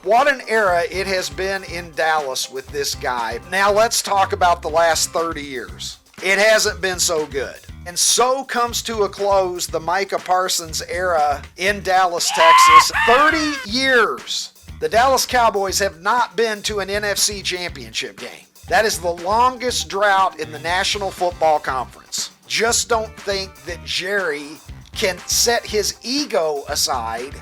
What an era it has been in Dallas with this guy. Now let's talk about the last 30 years. It hasn't been so good. And so comes to a close the Micah Parsons era in Dallas, Texas. 30 years. The Dallas Cowboys have not been to an NFC championship game. That is the longest drought in the National Football Conference. Just don't think that Jerry can set his ego aside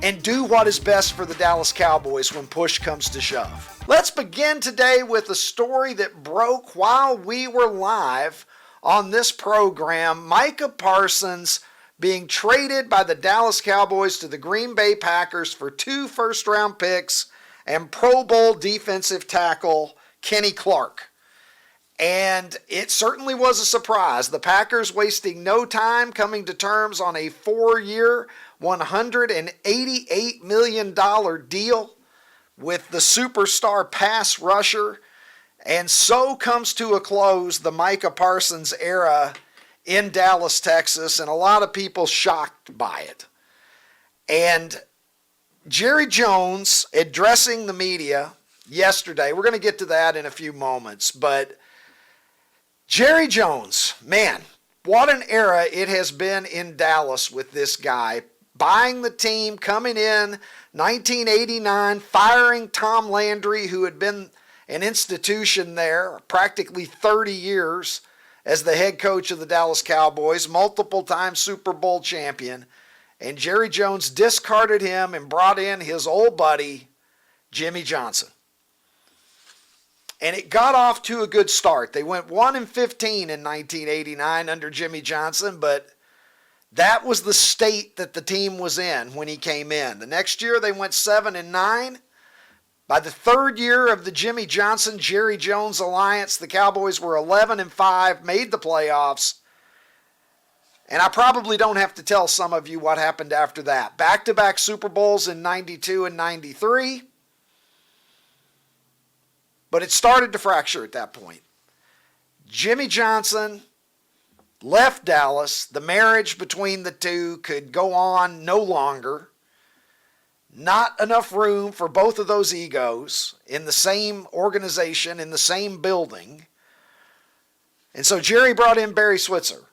and do what is best for the Dallas Cowboys when push comes to shove. Let's begin today with a story that broke while we were live on this program. Micah Parsons being traded by the Dallas Cowboys to the Green Bay Packers for 2 first-round picks and Pro Bowl defensive tackle Kenny Clark. And it certainly was a surprise. The Packers wasting no time coming to terms on a 4-year, $188 million deal with the superstar pass rusher. And so comes to a close the Micah Parsons era in Dallas, Texas, and a lot of people shocked by it. And Jerry Jone addressing the media yesterday, we're going to get to that in a few moments, but Jerry Jone, man, what an era it has been in Dallas with this guy. Buying the team, coming in 1989, firing Tom Landry, who had been an institution there practically 30 years as the head coach of the Dallas Cowboys, multiple-time Super Bowl champion. And Jerry Jone discarded him and brought in his old buddy, Jimmy Johnson. And it got off to a good start. They went 1-15 in 1989 under Jimmy Johnson, but that was the state that the team was in when he came in. The next year they went 7-9. By the third year of the Jimmy Johnson, Jerry Jone alliance, the Cowboys were 11-5, made the playoffs. And I probably don't have to tell some of you what happened after that. Back-to-back Super Bowls in 92 and 93. But it started to fracture at that point. Jimmy Johnson left Dallas. The marriage between the two could go on no longer. Not enough room for both of those egos in the same organization, in the same building. And so Jerry brought in Barry Switzer,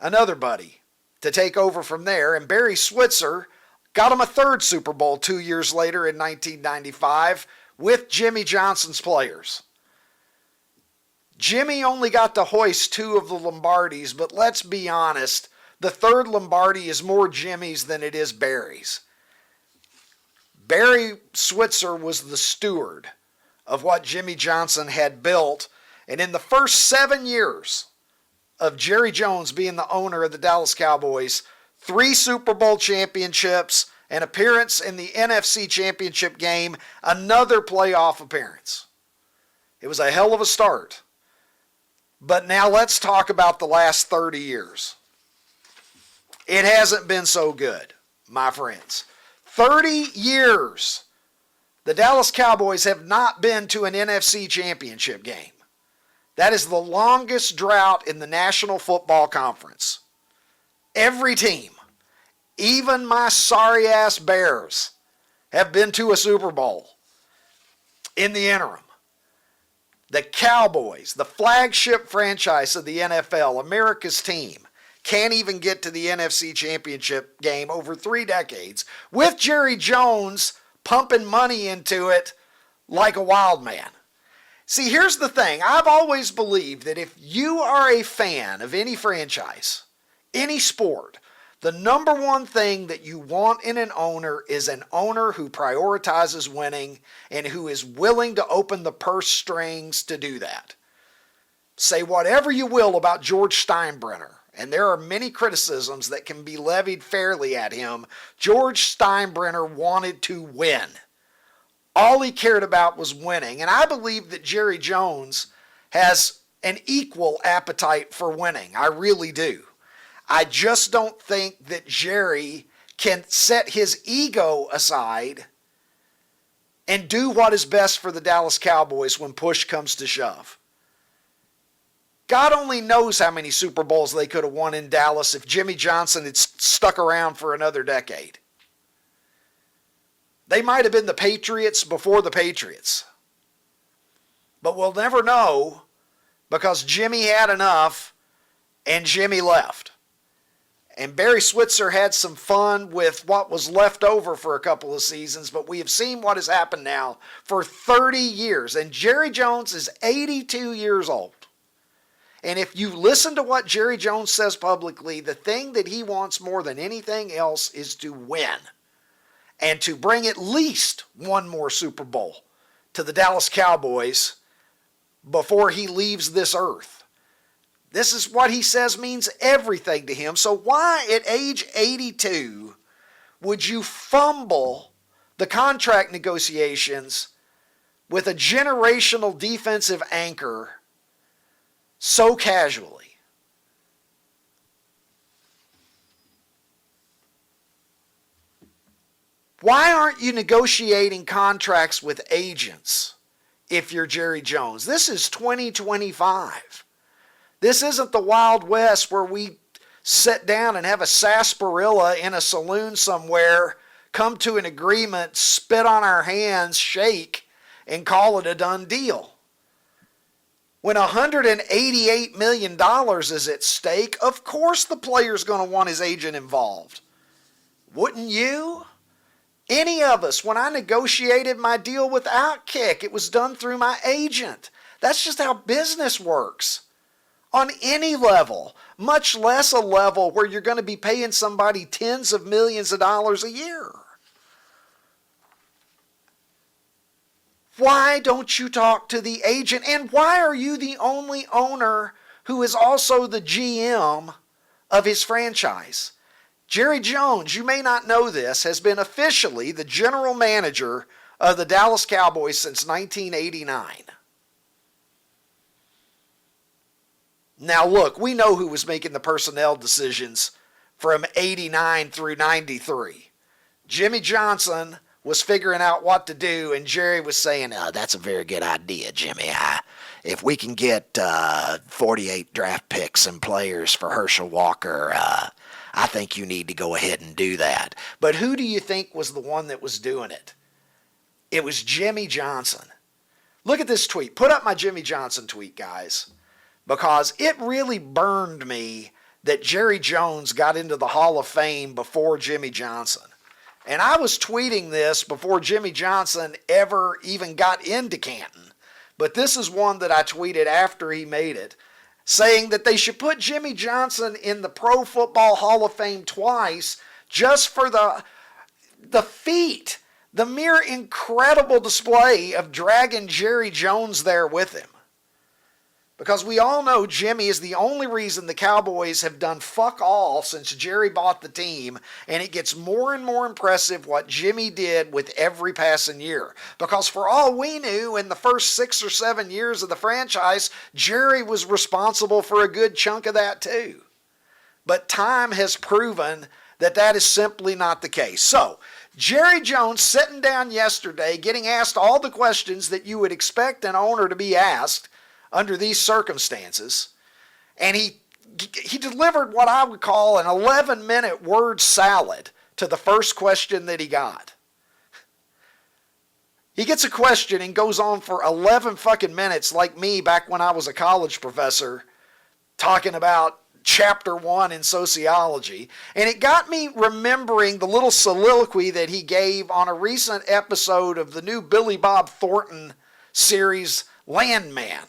another buddy, to take over from there. And Barry Switzer got him a third Super Bowl 2 years later in 1995 with Jimmy Johnson's players. Jimmy only got to hoist 2 of the Lombardis, but let's be honest, the third Lombardi is more Jimmy's than it is Barry's. Barry Switzer was the steward of what Jimmy Johnson had built, and in the first 7 years of Jerry Jone being the owner of the Dallas Cowboys, 3 Super Bowl championships, an appearance in the NFC Championship game, another playoff appearance. It was a hell of a start. But now let's talk about the last 30 years. It hasn't been so good, my friends. 30 years. The Dallas Cowboys have not been to an NFC Championship game. That is the longest drought in the National Football Conference. Every team, even my sorry-ass Bears, have been to a Super Bowl in the interim. The Cowboys, the flagship franchise of the NFL, America's team, can't even get to the NFC Championship game over 3 decades with Jerry Jone pumping money into it like a wild man. See, here's the thing. I've always believed that if you are a fan of any franchise, any sport, the number one thing that you want in an owner is an owner who prioritizes winning and who is willing to open the purse strings to do that. Say whatever you will about George Steinbrenner, and there are many criticisms that can be levied fairly at him. George Steinbrenner wanted to win. All he cared about was winning, and I believe that Jerry Jone has an equal appetite for winning. I really do. I just don't think that Jerry can set his ego aside and do what is best for the Dallas Cowboys when push comes to shove. God only knows how many Super Bowls they could have won in Dallas if Jimmy Johnson had stuck around for another decade. They might have been the Patriots before the Patriots. But we'll never know because Jimmy had enough and Jimmy left. And Barry Switzer had some fun with what was left over for a couple of seasons, but we have seen what has happened now for 30 years. And Jerry Jones is 82 years old. And if you listen to what Jerry Jones says publicly, the thing that he wants more than anything else is to win and to bring at least one more Super Bowl to the Dallas Cowboys before he leaves this earth. This is what he says means everything to him. So why at age 82 would you fumble the contract negotiations with a generational defensive anchor so casually? Why aren't you negotiating contracts with agents if you're Jerry Jones? This is 2025. This isn't the Wild West where we sit down and have a sarsaparilla in a saloon somewhere, come to an agreement, spit on our hands, shake, and call it a done deal. When $188 million is at stake, of course the player's going to want his agent involved. Wouldn't you? Any of us, when I negotiated my deal with OutKick, it was done through my agent. That's just how business works. On any level, much less a level where you're going to be paying somebody tens of millions of dollars a year. Why don't you talk to the agent? And why are you the only owner who is also the GM of his franchise? Jerry Jones, you may not know this, has been officially the general manager of the Dallas Cowboys since 1989. Now look, we know who was making the personnel decisions from 89 through 93. Jimmy Johnson was figuring out what to do, and Jerry was saying, that's a very good idea, Jimmy. If we can get 48 draft picks and players for Herschel Walker, I think you need to go ahead and do that. But who do you think was the one that was doing it? It was Jimmy Johnson. Look at this tweet. Put up my Jimmy Johnson tweet, guys. Because it really burned me that Jerry Jones got into the Hall of Fame before Jimmy Johnson. And I was tweeting this before Jimmy Johnson ever even got into Canton. But this is one that I tweeted after he made it, saying that they should put Jimmy Johnson in the Pro Football Hall of Fame twice just for the feat, the mere incredible display of dragging Jerry Jones there with him. Because we all know Jimmy is the only reason the Cowboys have done fuck all since Jerry bought the team, and it gets more and more impressive what Jimmy did with every passing year. Because for all we knew, in the first 6 or 7 years of the franchise, Jerry was responsible for a good chunk of that too. But time has proven that that is simply not the case. So, Jerry Jones sitting down yesterday, getting asked all the questions that you would expect an owner to be asked under these circumstances, and he delivered what I would call an 11-minute word salad to the first question that he got. He gets a question and goes on for 11 fucking minutes like me back when I was a college professor talking about chapter 1 in sociology. And it got me remembering the little soliloquy that he gave on a recent episode of the new Billy Bob Thornton series, Landman.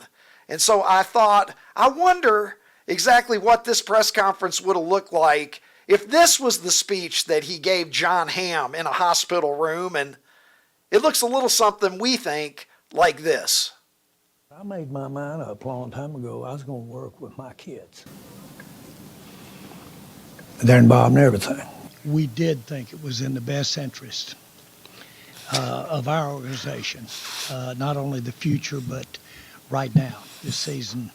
And so I thought, I wonder exactly what this press conference would have looked like if this was the speech that he gave John Hamm in a hospital room. And it looks a little something, we think, like this. I made my mind up a long time ago. I was going to work with my kids. They're involved in everything. We did think it was in the best interest of our organization, not only the future, but right now, this season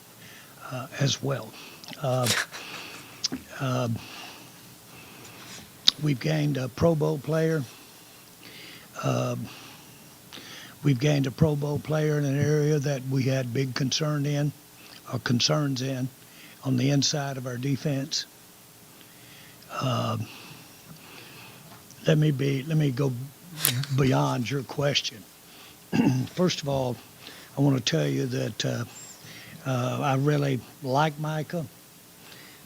as well. We've gained a Pro Bowl player. We've gained a Pro Bowl player in an area that we had big concerns in, on the inside of our defense. Let me go beyond your question. First of all, I want to tell you that I really like Micah.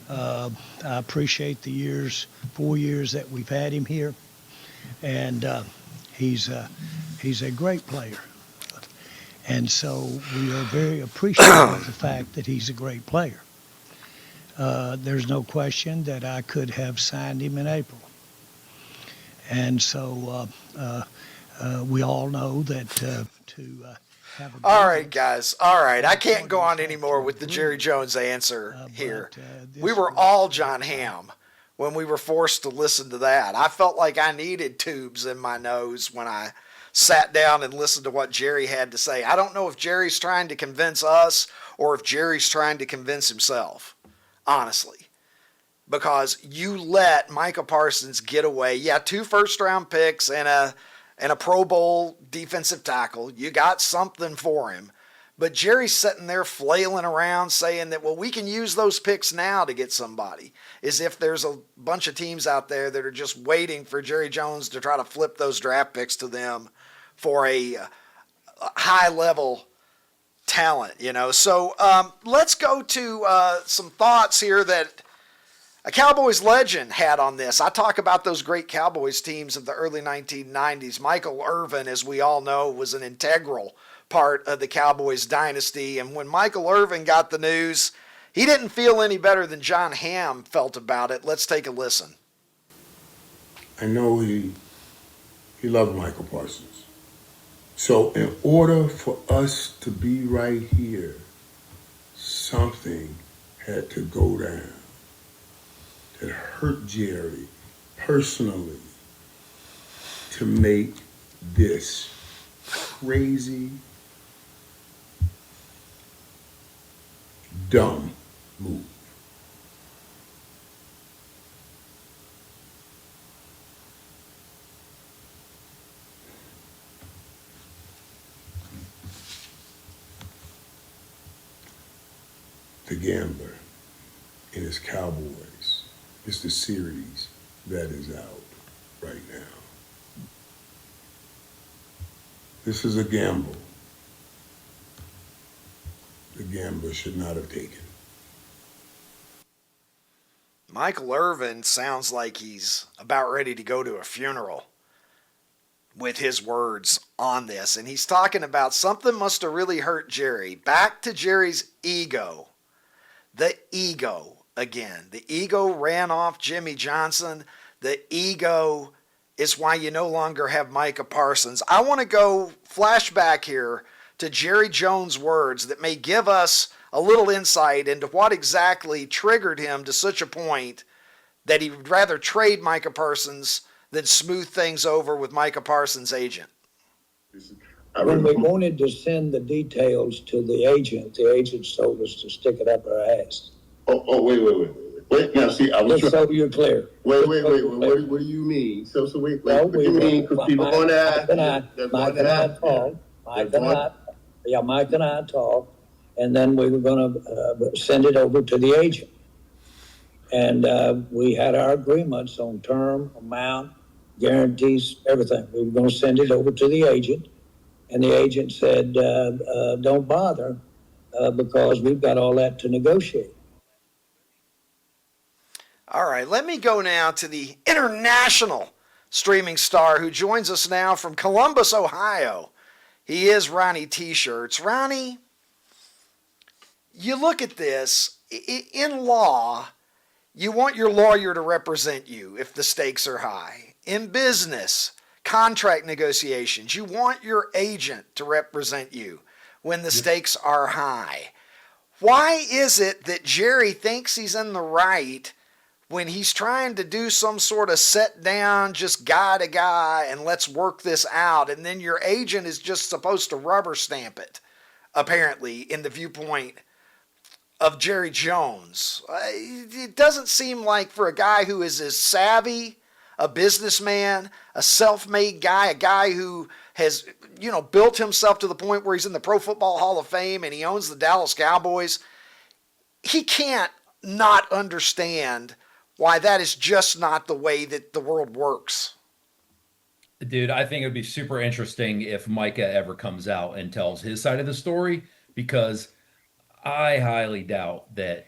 I appreciate the 4 years that we've had him here, and he's a great player. And so we are very appreciative of the fact that he's a great player. There's no question that I could have signed him in April. And so we all know that to have a All right, guys. All right. I can't go on anymore with the Jerry Jones answer here. We were all John Hamm when we were forced to listen to that. I felt like I needed tubes in my nose when I sat down and listened to what Jerry had to say. I don't know if Jerry's trying to convince us or if Jerry's trying to convince himself, honestly. Because you let Micah Parsons get away. Yeah, 2 first-round picks and a Pro Bowl defensive tackle. You got something for him. But Jerry's sitting there flailing around saying that, well, we can use those picks now to get somebody. As if there's a bunch of teams out there that are just waiting for Jerry Jones to try to flip those draft picks to them for a high-level talent, you know. So let's go to some thoughts here that a Cowboys legend had on this. I talk about those great Cowboys teams of the early 1990s. Michael Irvin, as we all know, was an integral part of the Cowboys dynasty. And when Michael Irvin got the news, he didn't feel any better than John Hamm felt about it. Let's take a listen. I know he loved Micah Parsons. So in order for us to be right here, something had to go down. It hurt Jerry personally to make this crazy, dumb move. The Gambler and his Cowboys is the series that is out right now. This is a gamble the gambler should not have taken. Michael Irvin sounds like he's about ready to go to a funeral with his words on this. And he's talking about something must have really hurt Jerry. Back to Jerry's ego. The ego again. The ego ran off Jimmy Johnson. The ego is why you no longer have Micah Parsons. I want to go flashback here to Jerry Jones' words that may give us a little insight into what exactly triggered him to such a point that he would rather trade Micah Parsons than smooth things over with Micah Parsons' agent. When we wanted to send the details to the agent told us to stick it up our ass. Wait, now see, I was Just so you're clear. Wait, what do you mean? So wait, what do you mean? Because people are going to ask. Mike and I talked, and then we were going to send it over to the agent. And we had our agreements on term, amount, guarantees, everything. We were going to send it over to the agent, and the agent said, don't bother because we've got all that to negotiate. All right, let me go now to the international streaming star who joins us now from Columbus, Ohio. He is Ronnie T-Shirts. Ronnie, you look at this. In law, you want your lawyer to represent you if the stakes are high. In business, contract negotiations, you want your agent to represent you when the stakes are high. Why is it that Jerry thinks he's in the right when he's trying to do some sort of set down, just guy to guy, and let's work this out, and then your agent is just supposed to rubber stamp it, apparently, in the viewpoint of Jerry Jones? It doesn't seem like for a guy who is as savvy, a businessman, a self-made guy, a guy who has, built himself to the point where he's in the Pro Football Hall of Fame and he owns the Dallas Cowboys, he can't not understand why that is just not the way that the world works. Dude, I think it would be super interesting if Micah ever comes out and tells his side of the story because I highly doubt that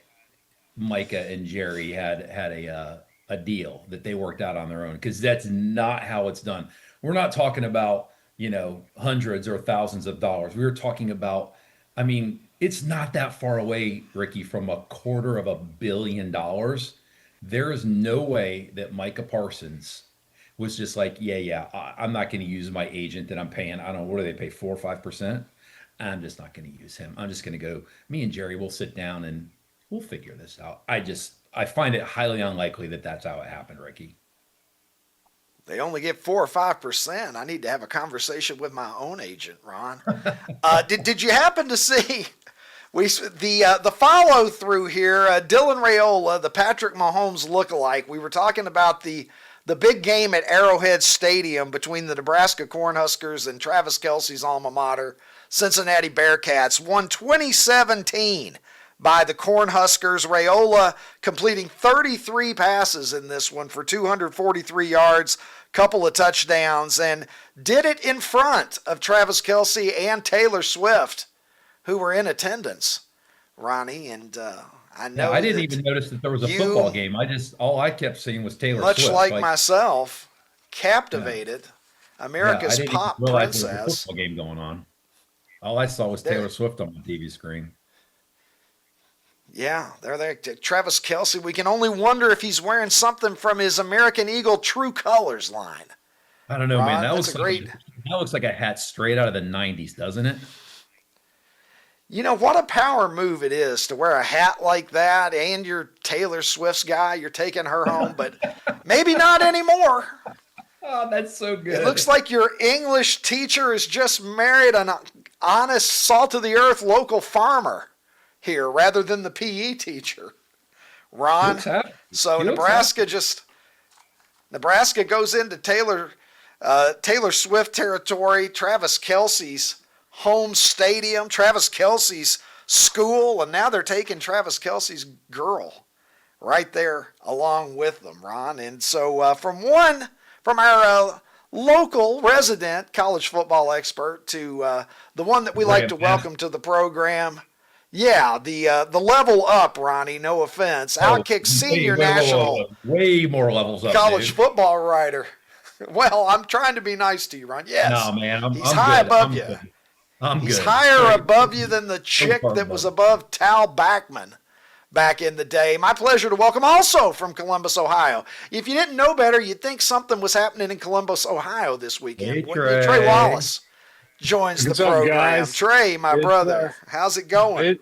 Micah and Jerry had a deal that they worked out on their own because that's not how it's done. We're not talking about, hundreds or thousands of dollars. We were talking about, I mean, it's not that far away, Ricky, from $250 million. There is no way that Micah Parsons was just like, yeah, I'm not going to use my agent that I'm paying. I don't know, what do they pay, 4 or 5%? I'm just not going to use him. I'm just going to go, me and Jerry will sit down and we'll figure this out. I find it highly unlikely that that's how it happened, Ricky. They only get 4 or 5%. I need to have a conversation with my own agent, Ron. Did you happen to see the follow through here? Dylan Raiola, the Patrick Mahomes lookalike. We were talking about the big game at Arrowhead Stadium between the Nebraska Cornhuskers and Travis Kelce's alma mater, Cincinnati Bearcats, won 2017 by the Cornhuskers. Raiola completing 33 passes in this one for 243 yards, couple of touchdowns, and did it in front of Travis Kelce and Taylor Swift, who were in attendance, Ronnie. And I know I didn't even notice that there was a football game. All I kept seeing was Taylor Swift. Much Swift. like myself, captivated America's I didn't pop even realize there was princess. a football game going on. All I saw was Taylor Swift on the TV screen. Yeah, they're there. Travis Kelce, we can only wonder if he's wearing something from his American Eagle True Colors line. I don't know, Ron, man. that looks like a hat straight out of the 90s, doesn't it? You know, what a power move it is to wear a hat like that, and you're Taylor Swift's guy. You're taking her home, but maybe not anymore. Oh, that's so good. It looks like your English teacher has just married an honest, salt-of-the-earth local farmer here rather than the PE teacher, Ron. So Nebraska goes into Taylor Swift territory, Travis Kelce's home stadium, Travis Kelce's school, and now they're taking Travis Kelce's girl right there along with them, Ron. And so from our local resident college football expert to the one that we like to welcome to the program. Yeah, the level up, Ronnie, no offense. OutKick senior national. Way more levels up, college football writer. Well, I'm trying to be nice to you, Ron. Yes. No, man. He's high above you. He's higher above you than the chick that was above Tal Bachman back in the day. My pleasure to welcome also from Columbus, Ohio. If you didn't know better, you'd think something was happening in Columbus, Ohio this weekend. Hey, Trey Wallace joins the program. Guys? Trey, my brother, how's it going?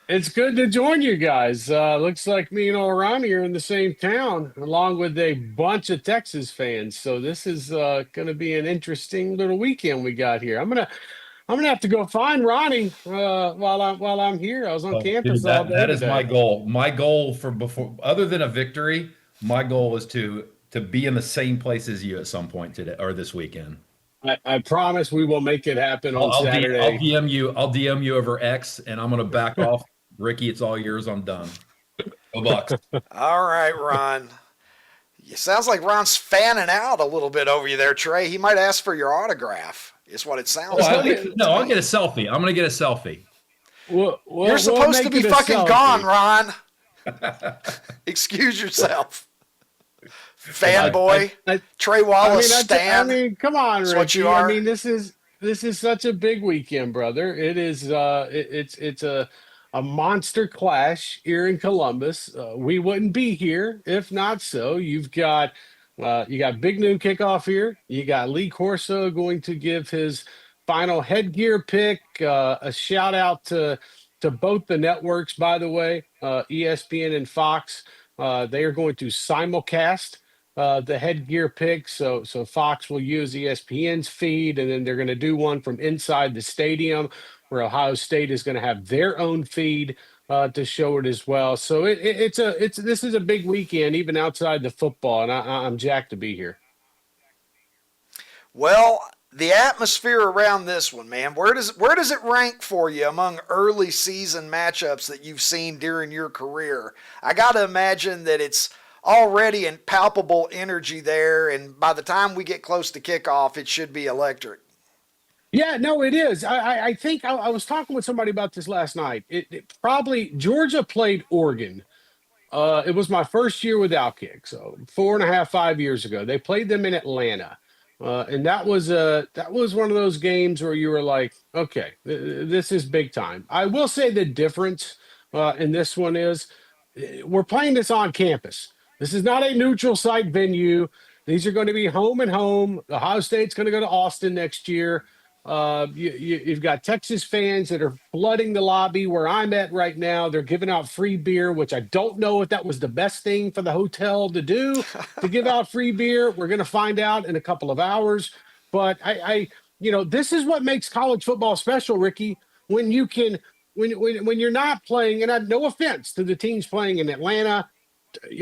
It's good to join you guys. Looks like me and old Ronnie are in the same town, along with a bunch of Texas fans. So this is going to be an interesting little weekend we got here. I'm gonna have to go find Ronnie while I'm here. I was on campus all day. That is my goal. My goal other than a victory, my goal is to be in the same place as you at some point today or this weekend. I promise we will make it happen on Saturday. I'll DM you over X, and I'm going to back off. Ricky, it's all yours. I'm done. Go Bucks. All right, Ron. It sounds like Ron's fanning out a little bit over you there, Trey. He might ask for your autograph, is what it sounds like. I'll get a selfie. I'm going to get a selfie. You're supposed to be fucking gone, Ron. Excuse yourself. Fanboy, Trey Wallace stan. Come on, Ricky. What you are. This is such a big weekend, brother. It is. It's a monster clash here in Columbus. We wouldn't be here if not so. You got big noon kickoff here. You got Lee Corso going to give his final headgear pick. A shout out to both the networks, by the way, ESPN and Fox. They are going to simulcast the headgear pick. So Fox will use ESPN's feed, and then they're going to do one from inside the stadium where Ohio State is going to have their own feed to show it as well. So this is a big weekend, even outside the football, and I'm jacked to be here. Well, the atmosphere around this one, man, where does it rank for you among early season matchups that you've seen during your career? I got to imagine that it's already a palpable energy there, and by the time we get close to kickoff, it should be electric. Yeah, no, it is. I think I was talking with somebody about this last night. It probably Georgia played Oregon. It was my first year with OutKick, so 4.5, 5 years ago. They played them in Atlanta, and that was one of those games where you were like, okay, this is big time. I will say the difference in this one is we're playing this on campus. This is not a neutral site venue. These are going to be home and home. Ohio State's going to go to Austin next year. You've got Texas fans that are flooding the lobby where I'm at right now. They're giving out free beer, which I don't know if that was the best thing for the hotel to do, to give out free beer. We're going to find out in a couple of hours. But this is what makes college football special, Ricky. When you can, when you're not playing, and I have no offense to the teams playing in Atlanta,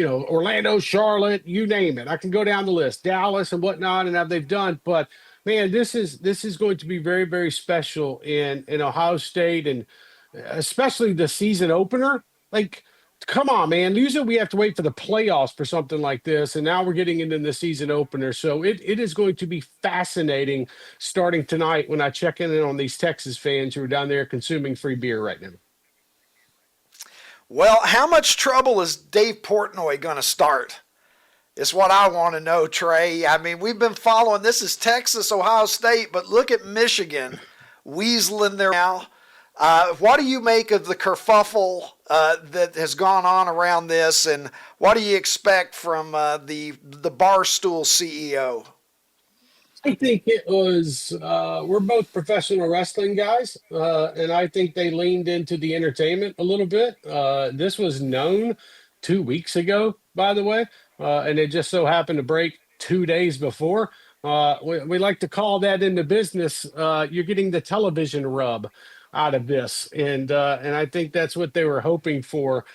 Orlando, Charlotte, you name it. I can go down the list, Dallas and whatnot, and how they've done. But man, this is going to be very, very special in Ohio State, and especially the season opener. Like, come on, man. Usually we have to wait for the playoffs for something like this, and now we're getting into the season opener. So it is going to be fascinating starting tonight when I check in on these Texas fans who are down there consuming free beer right now. Well, how much trouble is Dave Portnoy going to start? Is what I want to know, Trey. I mean, we've been following, this is Texas, Ohio State, but look at Michigan weaseling there now. What do you make of the kerfuffle that has gone on around this, and what do you expect from the Barstool CEO? I think it was, we're both professional wrestling guys, and I think they leaned into the entertainment a little bit. This was known 2 weeks ago, by the way, and it just so happened to break 2 days before. We like to call that in the business, you're getting the television rub out of this. And I think that's what they were hoping for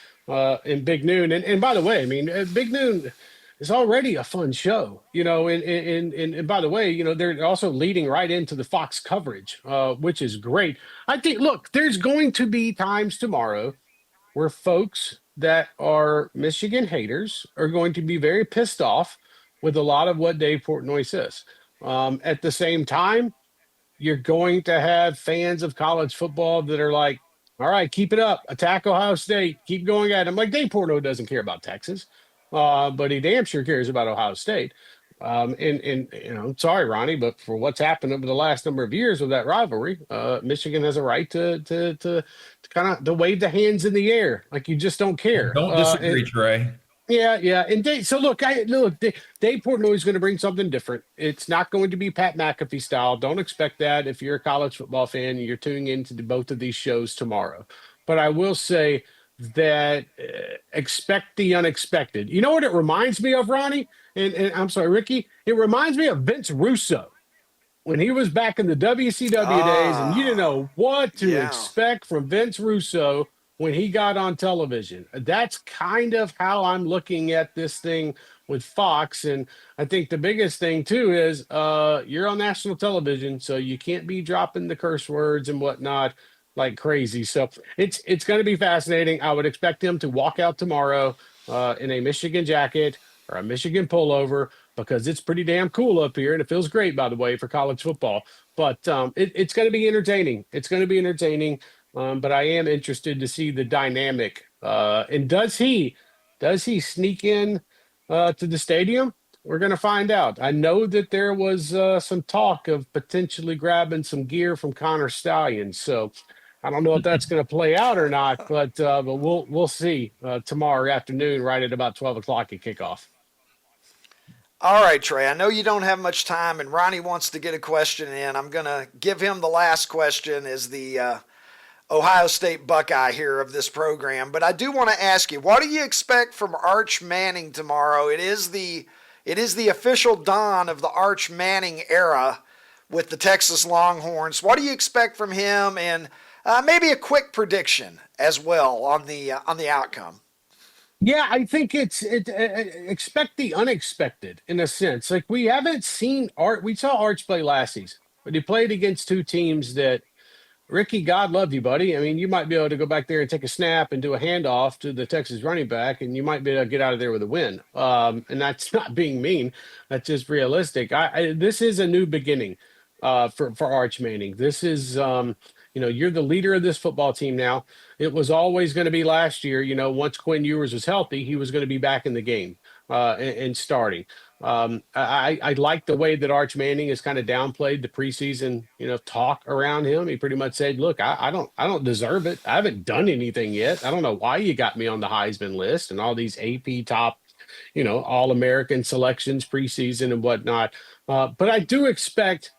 in Big Noon. And by the way, I mean, Big Noon is already a fun show, and by the way, they're also leading right into the Fox coverage, which is great. I think, look, there's going to be times tomorrow where folks that are Michigan haters are going to be very pissed off with a lot of what Dave Portnoy says. At the same time, you're going to have fans of college football that are like, all right, keep it up. Attack Ohio State. Keep going at him. Like, Dave Portnoy doesn't care about Texas, but he damn sure cares about Ohio State. Sorry, Ronnie, but for what's happened over the last number of years with that rivalry, Michigan has a right to kind of to wave the hands in the air like you just don't care. Don't disagree, Trey. Yeah. And Dave Portnoy is going to bring something different. It's not going to be Pat McAfee style. Don't expect that if you're a college football fan and you're tuning into both of these shows tomorrow. But I will say that expect the unexpected. You know what it reminds me of, Ronnie? And I'm sorry, Ricky. It reminds me of Vince Russo when he was back in the WCW days, and you didn't know what to expect from Vince Russo when he got on television. That's kind of how I'm looking at this thing with Fox. And I think the biggest thing too is you're on national television, so you can't be dropping the curse words and whatnot like crazy. So it's going to be fascinating. I would expect him to walk out tomorrow in a Michigan jacket or a Michigan pullover, because it's pretty damn cool up here, and it feels great, by the way, for college football. But it's going to be entertaining. It's going to be entertaining. But I am interested to see the dynamic. And does he sneak in to the stadium? We're going to find out. I know that there was some talk of potentially grabbing some gear from Connor Stallion. So I don't know if that's going to play out or not, but we'll see tomorrow afternoon, right at about 12 o'clock at kickoff. All right, Trey, I know you don't have much time, and Ronnie wants to get a question in. I'm going to give him the last question as the Ohio State Buckeye here of this program. But I do want to ask you, what do you expect from Arch Manning tomorrow? It is the official dawn of the Arch Manning era with the Texas Longhorns. What do you expect from him, and maybe a quick prediction as well on the outcome? Yeah, I think expect the unexpected in a sense. Like, we haven't seen Art. We saw Arch play last season, but he played against two teams that Ricky, God love you, buddy. I mean, you might be able to go back there and take a snap and do a handoff to the Texas running back, and you might be able to get out of there with a win. And that's not being mean. That's just realistic. This is a new beginning for Arch Manning. This is, you're the leader of this football team now. It was always going to be last year. Once Quinn Ewers was healthy, he was going to be back in the game and starting. I like the way that Arch Manning has kind of downplayed the preseason, talk around him. He pretty much said, "Look, I don't deserve it. I haven't done anything yet. I don't know why you got me on the Heisman list and all these AP top, All-American selections preseason and whatnot." But I do expect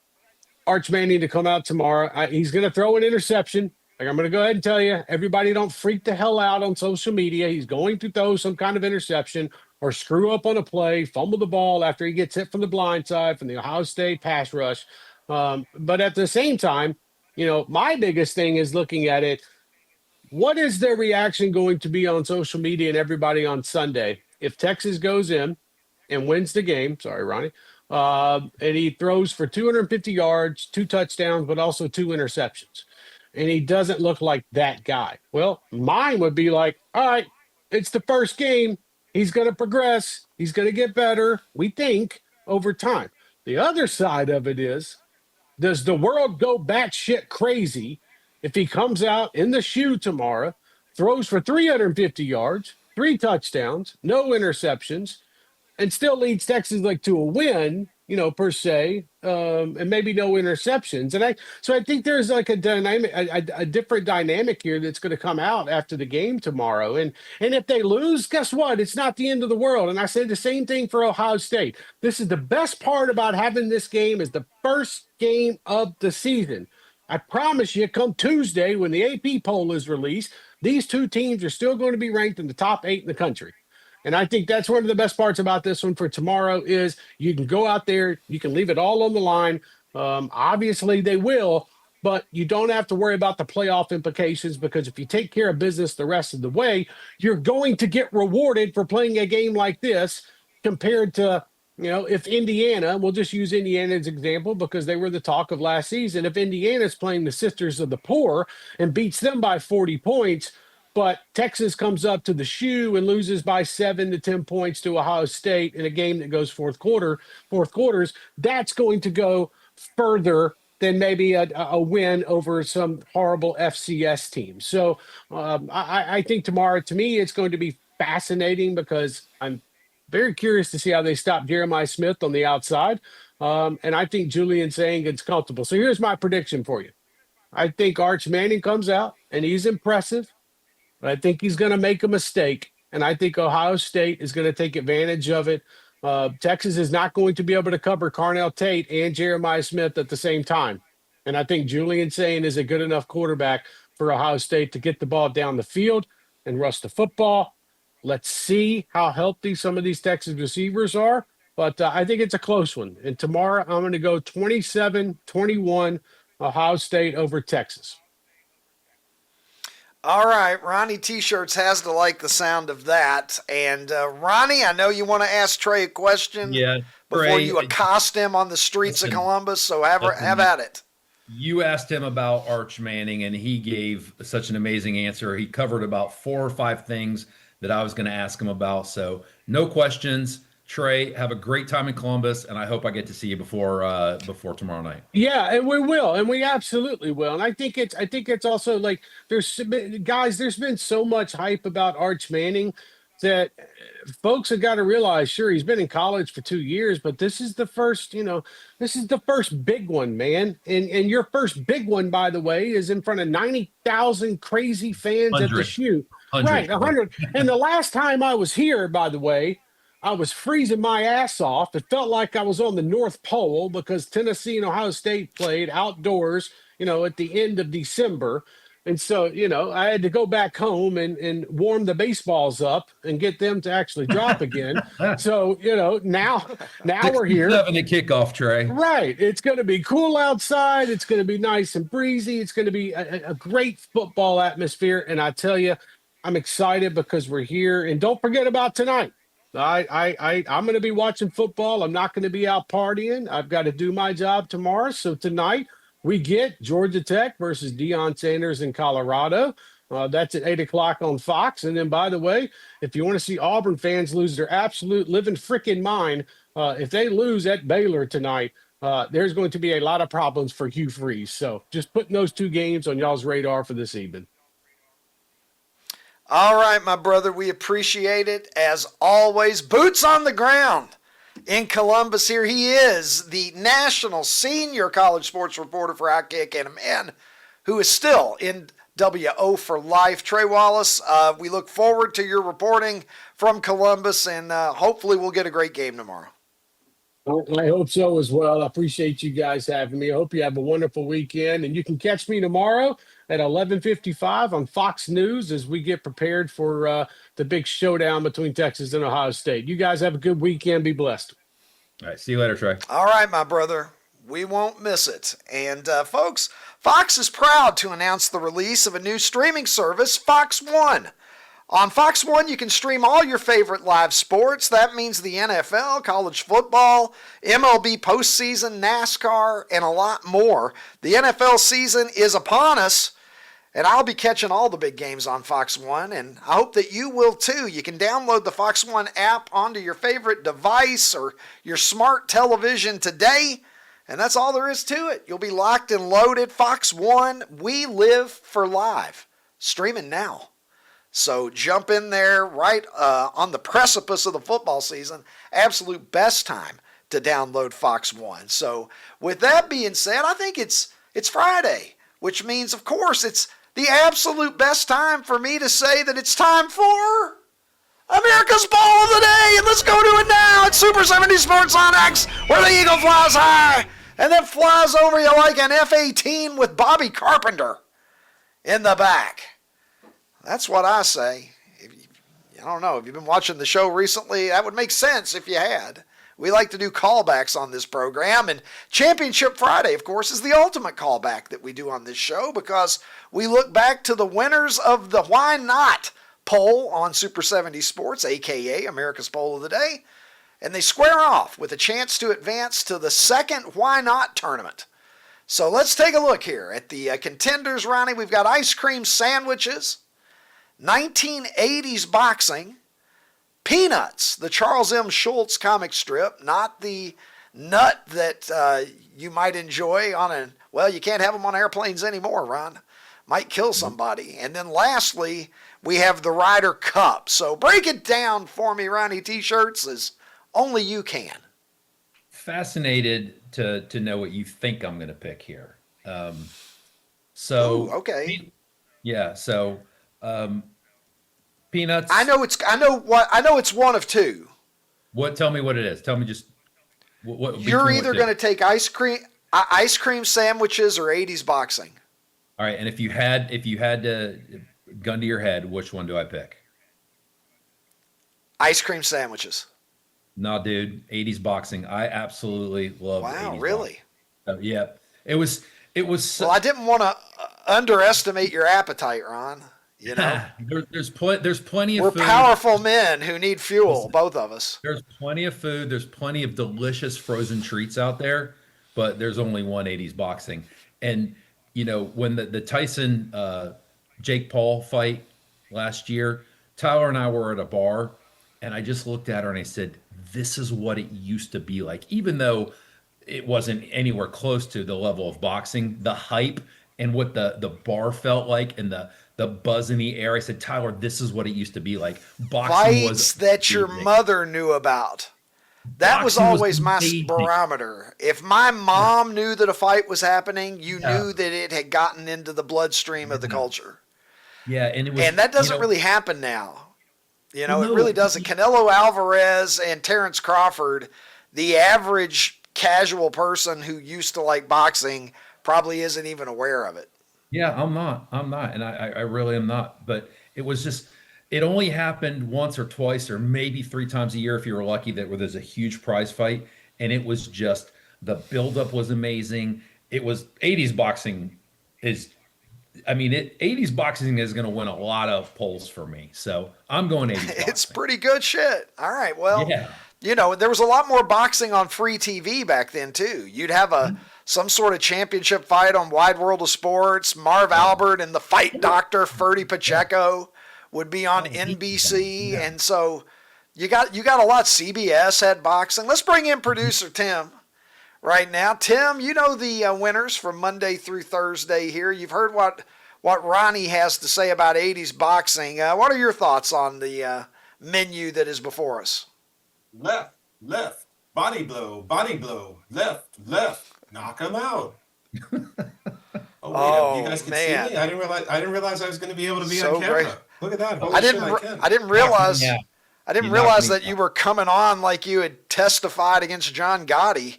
Arch Manning to come out tomorrow. He's going to throw an interception. Like, I'm going to go ahead and tell you, everybody don't freak the hell out on social media. He's going to throw some kind of interception or screw up on a play, fumble the ball after he gets hit from the blind side from the Ohio State pass rush. But at the same time, my biggest thing is looking at it. What is their reaction going to be on social media and everybody on Sunday if Texas goes in and wins the game? Sorry, Ronnie. And he throws for 250 yards, 2 touchdowns, but also 2 interceptions. And he doesn't look like that guy. Well, mine would be like, all right, it's the first game. He's going to progress. He's going to get better, we think, over time. The other side of it is, does the world go batshit crazy if he comes out in the shoe tomorrow, throws for 350 yards, 3 touchdowns, no interceptions, and still leads Texas to a win, per se, and maybe no interceptions. And I think there's a dynamic, a different dynamic here that's going to come out after the game tomorrow. And if they lose, guess what? It's not the end of the world. And I said the same thing for Ohio State. This is the best part about having this game is the first game of the season. I promise you, come Tuesday when the AP poll is released, these 2 teams are still going to be ranked in the top 8 in the country. And I think that's one of the best parts about this one for tomorrow is you can go out there, you can leave it all on the line. Obviously, they will, but you don't have to worry about the playoff implications because if you take care of business the rest of the way, you're going to get rewarded for playing a game like this compared to, if Indiana, we'll just use Indiana as an example because they were the talk of last season. If Indiana's playing the Sisters of the Poor and beats them by 40 points, but Texas comes up to the shoe and loses by 7 to 10 points to Ohio State in a game that goes fourth quarters, that's going to go further than maybe a win over some horrible FCS team. So I think tomorrow, to me, it's going to be fascinating because I'm very curious to see how they stop Jeremiah Smith on the outside. And I think Julian Saying gets comfortable. So here's my prediction for you. I think Arch Manning comes out and he's impressive. But I think he's going to make a mistake, and I think Ohio State is going to take advantage of it. Texas is not going to be able to cover Carnell Tate and Jeremiah Smith at the same time. And I think Julian Saying is a good enough quarterback for Ohio State to get the ball down the field and rush the football. Let's see how healthy some of these Texas receivers are. But I think it's a close one. And tomorrow I'm going to go 27-21 Ohio State over Texas. All right, Ronnie T-Shirts has to like the sound of that. And Ronnie, I know you want to ask Trey a question before Trey, you accost him on the streets of Columbus, so have at it. You asked him about Arch Manning, and he gave such an amazing answer. He covered about 4 or 5 things that I was going to ask him about. So no questions. Trey, have a great time in Columbus, and I hope I get to see you before tomorrow night. Yeah, and we will, and we absolutely will. And I think it's also there's been so much hype about Arch Manning that folks have got to realize. Sure, he's been in college for 2 years, but this is the first big one, man. And your first big one, by the way, is in front of 90,000 crazy fans 100. At the shoot. 100. Right, 100. And the last time I was here, by the way, I was freezing my ass off. It felt like I was on the North Pole because Tennessee and Ohio State played outdoors, at the end of December. And so, I had to go back home and warm the baseballs up and get them to actually drop again. So, now we're here. 7 at kickoff, Trey. Right. It's going to be cool outside. It's going to be nice and breezy. It's going to be a great football atmosphere. And I tell you, I'm excited because we're here. And don't forget about tonight. I'm going to be watching football. I'm not going to be out partying. I've got to do my job tomorrow. So tonight, we get Georgia Tech versus Deion Sanders in Colorado. That's at 8 o'clock on Fox. And then, by the way, if you want to see Auburn fans lose their absolute living freaking mind, if they lose at Baylor tonight, there's going to be a lot of problems for Hugh Freeze. So just putting those two games on y'all's radar for this evening. All right, my brother, we appreciate it. As always, boots on the ground in Columbus here. He is the national senior college sports reporter for OutKick and a man who is still in WO for life. Trey Wallace, we look forward to your reporting from Columbus, and hopefully we'll get a great game tomorrow. I hope so as well. I appreciate you guys having me. I hope you have a wonderful weekend, and you can catch me tomorrow at 11:55 on Fox News as we get prepared for the big showdown between Texas and Ohio State. You guys have a good weekend. Be blessed. All right. See you later, Trey. All right, my brother. We won't miss it. And folks, Fox is proud to announce the release of a new streaming service, Fox One. On Fox One, you can stream all your favorite live sports. That means the NFL, college football, MLB postseason, NASCAR, and a lot more. The NFL season is upon us, and I'll be catching all the big games on Fox One, and I hope that you will too. You can download the Fox One app onto your favorite device or your smart television today, and that's all there is to it. You'll be locked and loaded. Fox One, we live for live. Streaming now. So jump in there right on the precipice of the football season. Absolute best time to download Fox One. So with that being said, I think it's Friday, which means, of course, it's the absolute best time for me to say that it's time for America's Ball of the Day. And let's go to it now. It's Super 70 Sports on X, where the eagle flies high and then flies over you like an F-18 with Bobby Carpenter in the back. That's what I say. I don't know. If you've been watching the show recently, that would make sense if you had. We like to do callbacks on this program. And Championship Friday, of course, is the ultimate callback that we do on this show because we look back to the winners of the Why Not poll on Super 70 Sports, a.k.a. America's Poll of the Day. And they square off with a chance to advance to the second Why Not tournament. So let's take a look here at the contenders, Ronnie. We've got ice cream sandwiches, 1980s boxing, Peanuts, the Charles M. Schulz comic strip, not the nut that you might enjoy on a, well, you can't have them on airplanes anymore, Ron. Might kill somebody. And then lastly, we have the Ryder Cup. So break it down for me, Ronnie. T-shirts as only you can. Fascinated to know what you think I'm going to pick here. Ooh, okay. Yeah. So Peanuts. I know it's one of two. What? Tell me what it is. Tell me just what. You're either going to take ice cream sandwiches or 80s boxing. All right. And if you had to gun to your head, which one do I pick? Ice cream sandwiches. No, dude. 80s boxing. I absolutely love. Wow, 80s really? Boxing. Yeah. It was. Well, I didn't want to underestimate your appetite, Ron. You know, there's plenty of. We're food. Powerful men who need fuel, both of us. There's plenty of food. There's plenty of delicious frozen treats out there, but there's only one 80s boxing. And you know, when the Tyson Jake Paul fight last year, Tyler and I were at a bar, and I just looked at her and I said, "This is what it used to be like." Even though it wasn't anywhere close to the level of boxing, the hype and what the bar felt like, and the buzz in the air. I said, Tyler, this is what it used to be like. Boxing Fights that your mother knew about. That was always my barometer. If my mom knew that a fight was happening, you knew that it had gotten into the bloodstream of the culture. Yeah, and that doesn't really happen now. You know, it really doesn't. Canelo Alvarez and Terrence Crawford, the average casual person who used to like boxing probably isn't even aware of it. Yeah, I'm not. And I really am not. But it was just, it only happened once or twice or maybe 3 times a year if you were lucky, that where there's a huge prize fight. And it was just, the buildup was amazing. It was 80s boxing is, 80s boxing is going to win a lot of polls for me. So I'm going 80s boxing. It's pretty good shit. All right. Well, you know, there was a lot more boxing on free TV back then too. You'd have a some sort of championship fight on Wide World of Sports. Marv Albert and the Fight Doctor Ferdy Pacheco would be on NBC, and so you got a lot. CBS had boxing. Let's bring in producer Tim right now. Tim, you know the winners from Monday through Thursday here. You've heard what Ronnie has to say about 80s boxing. What are your thoughts on the menu that is before us? Left, left, body blow, left, knock him out. Oh, wait, you guys can see me? I didn't realize I was going to be able to be on camera. Great. Look at that. Holy I didn't realize that you were coming on like you had testified against John Gotti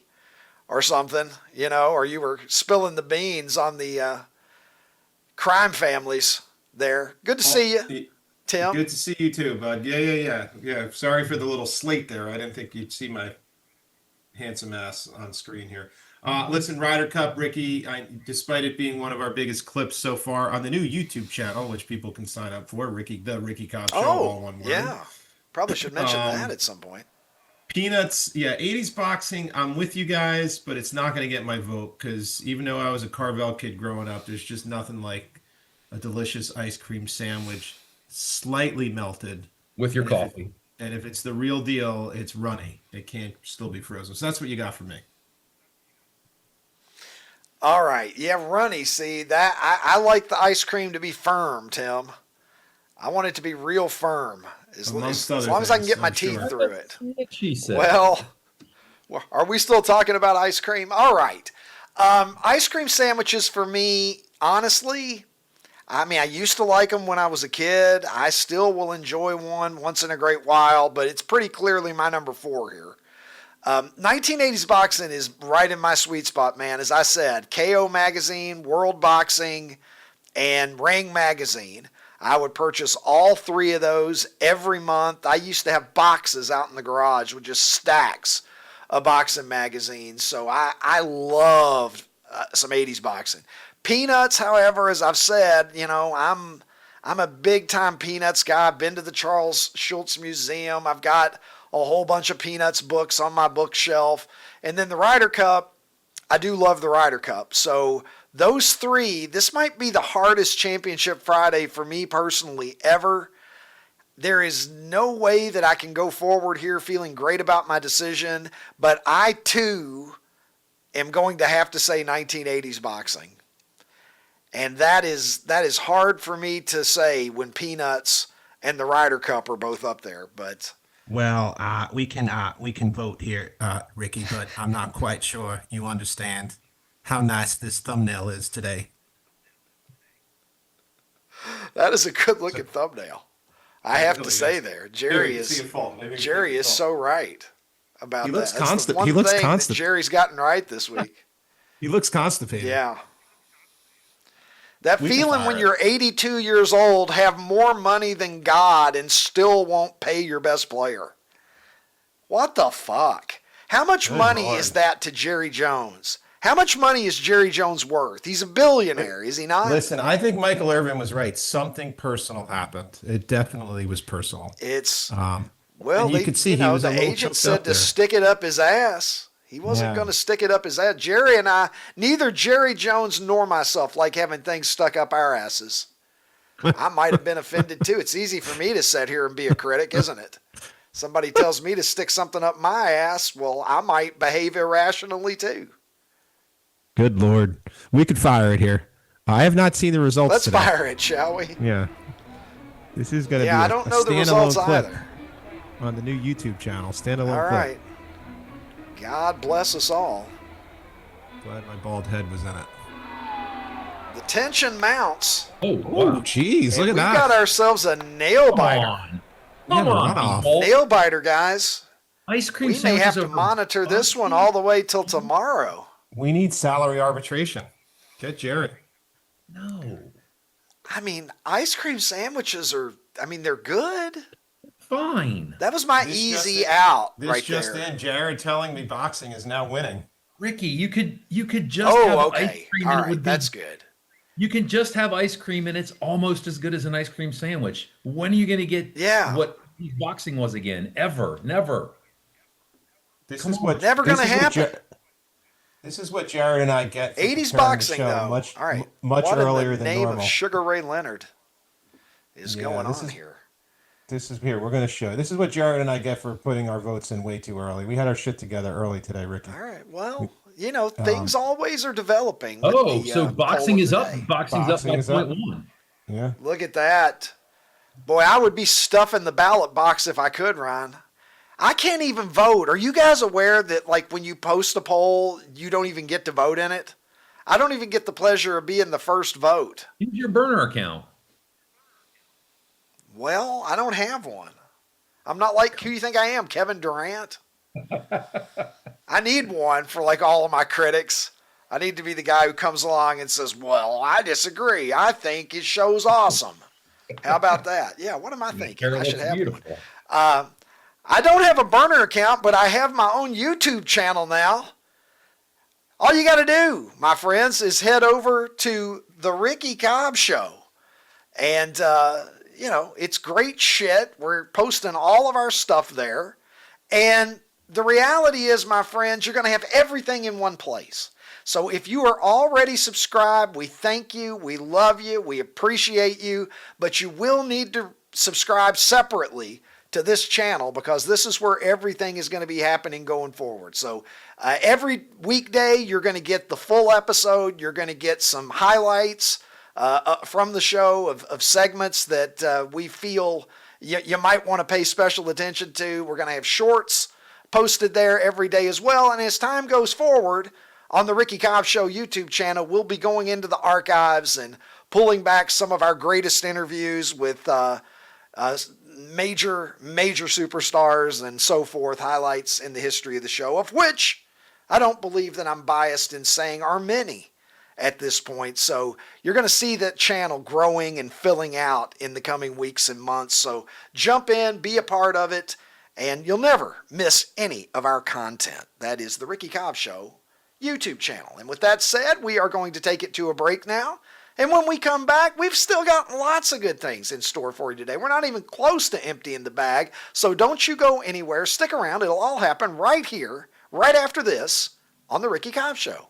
or something, or you were spilling the beans on the crime families there. Good to see you, Tim. Good to see you too, bud. Yeah. Sorry for the little slate there. I didn't think you'd see my handsome ass on screen here. Listen, Ryder Cup, Ricky, despite it being one of our biggest clips so far on the new YouTube channel, which people can sign up for, the Ricky Cobb Show, all one word. Yeah. Probably should mention that at some point. Peanuts, 80s boxing, I'm with you guys, but it's not going to get my vote because even though I was a Carvel kid growing up, there's just nothing like a delicious ice cream sandwich, slightly melted. With your coffee. And if it's the real deal, it's runny. It can't still be frozen. So that's what you got for me. All right. Yeah, runny. See, that I like the ice cream to be firm, Tim. I want it to be real firm. As long as I can get my teeth through it. She said. Well, are we still talking about ice cream? All right. Ice cream sandwiches for me, honestly, I used to like them when I was a kid. I still will enjoy one once in a great while, but it's pretty clearly my number 4 here. 1980s boxing is right in my sweet spot, man. As I said, KO Magazine, World Boxing, and Ring Magazine. I would purchase all 3 of those every month. I used to have boxes out in the garage with just stacks of boxing magazines. So I loved some 80s boxing. Peanuts, however, as I've said, I'm a big-time Peanuts guy. I've been to the Charles Schulz Museum. I've got a whole bunch of Peanuts books on my bookshelf. And then the Ryder Cup, I do love the Ryder Cup. So those 3, this might be the hardest Championship Friday for me personally ever. There is no way that I can go forward here feeling great about my decision, but I too am going to have to say 1980s boxing. And that is hard for me to say when Peanuts and the Ryder Cup are both up there, but well, we can vote here, Ricky, but I'm not quite sure you understand how nice this thumbnail is today. That is a good looking thumbnail. I have to say there, Jerry is so right about that. That's the one thing that Jerry's gotten right this week. He looks constipated. Yeah. That feeling when you're 82 years old, have more money than God, and still won't pay your best player. What the fuck? How much money is that to Jerry Jones? How much money is Jerry Jones worth? He's a billionaire, is he not? Listen, I think Michael Irvin was right. Something personal happened. It definitely was personal. It's well, you could see he was the agent said to stick it up his ass. He wasn't going to stick it up his ass. Jerry and I, neither Jerry Jones nor myself like having things stuck up our asses. I might have been offended too. It's easy for me to sit here and be a critic, isn't it? Somebody tells me to stick something up my ass, well, I might behave irrationally too. Good Lord. We could fire it here. I have not seen the results Let's today. fire it, shall we? Yeah. This is going to be I don't know the results clip either. On the new YouTube channel. Standalone All clip. right. God bless us all. Glad my bald head was in it. The tension mounts. Oh, wow. Jeez, look at that. We got ourselves a nail biter. Come on, people. Nail biter, guys. Ice cream We may have to monitor this one all the way till tomorrow. We need salary arbitration. Get Jerry. No. Ice cream sandwiches they're good. Fine. That was my easy out This right just there. in, Jared telling me boxing is now winning. Ricky, you could just have okay. ice cream All and right, it would be, that's good. You can just have ice cream and it's almost as good as an ice cream sandwich. When are you going to get what boxing was again? Ever. Never. This Never going to happen. This is what Jared and I get for 80s preparing the boxing, show though. much, All right. much what earlier in the than name normal. of Sugar Ray Leonard is going on here? This is here. We're going to show. This is what Jared and I get for putting our votes in way too early. We had our shit together early today, Ricky. All right. Well, things always are developing. With Oh, the, so boxing poll of is the up. day. Boxing's up by 0.1. Yeah. Look at that. Boy, I would be stuffing the ballot box if I could, Ryan. I can't even vote. Are you guys aware that, like, when you post a poll, you don't even get to vote in it? I don't even get the pleasure of being the first vote. Use your burner account. Well, I don't have one. I'm not like, who you think I am, Kevin Durant? I need one for, like, all of my critics. I need to be the guy who comes along and says, well, I disagree. I think his show's awesome. How about that? Yeah, what am I thinking? I should have one. I don't have a burner account, but I have my own YouTube channel now. All you got to do, my friends, is head over to the Ricky Cobb Show. And, it's great shit. We're posting all of our stuff there. And the reality is, my friends, you're going to have everything in one place. So if you are already subscribed, we thank you, we love you, we appreciate you, but you will need to subscribe separately to this channel because this is where everything is going to be happening going forward. So every weekday, you're going to get the full episode. You're going to get some highlights from the show of segments that we feel you might want to pay special attention to. We're going to have shorts posted there every day as well. And as time goes forward on the Ricky Cobb Show YouTube channel, we'll be going into the archives and pulling back some of our greatest interviews with major superstars and so forth, highlights in the history of the show, of which I don't believe that I'm biased in saying are many at this point. So you're going to see that channel growing and filling out in the coming weeks and months. So jump in, be a part of it, and you'll never miss any of our content. That is the Ricky Cobb Show YouTube channel. And with that said, we are going to take it to a break now. And when we come back, we've still got lots of good things in store for you today. We're not even close to emptying the bag. So don't you go anywhere. Stick around. It'll all happen right here, right after this, on the Ricky Cobb Show.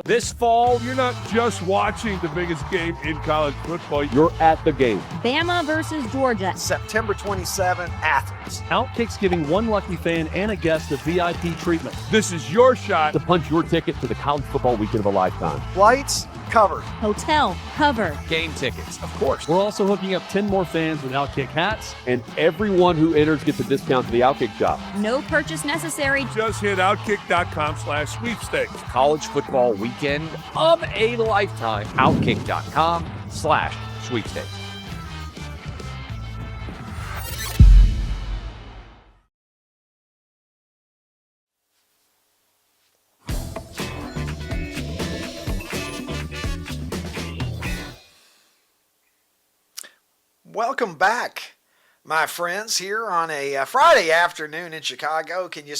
This fall, you're not just watching the biggest game in college football, you're at the game. Bama versus Georgia. September 27, Athens. OutKick's giving one lucky fan and a guest the VIP treatment. This is your shot to punch your ticket to the college football weekend of a lifetime. Flights covered. Hotel covered. Game tickets, of course. We're also hooking up 10 more fans with OutKick hats, and everyone who enters gets a discount to the OutKick shop. No purchase necessary. Just hit OutKick.com/sweepstakes. College football weekend of a lifetime. OutKick.com/sweepstakes. Welcome back, my friends, here on a Friday afternoon in Chicago. Can you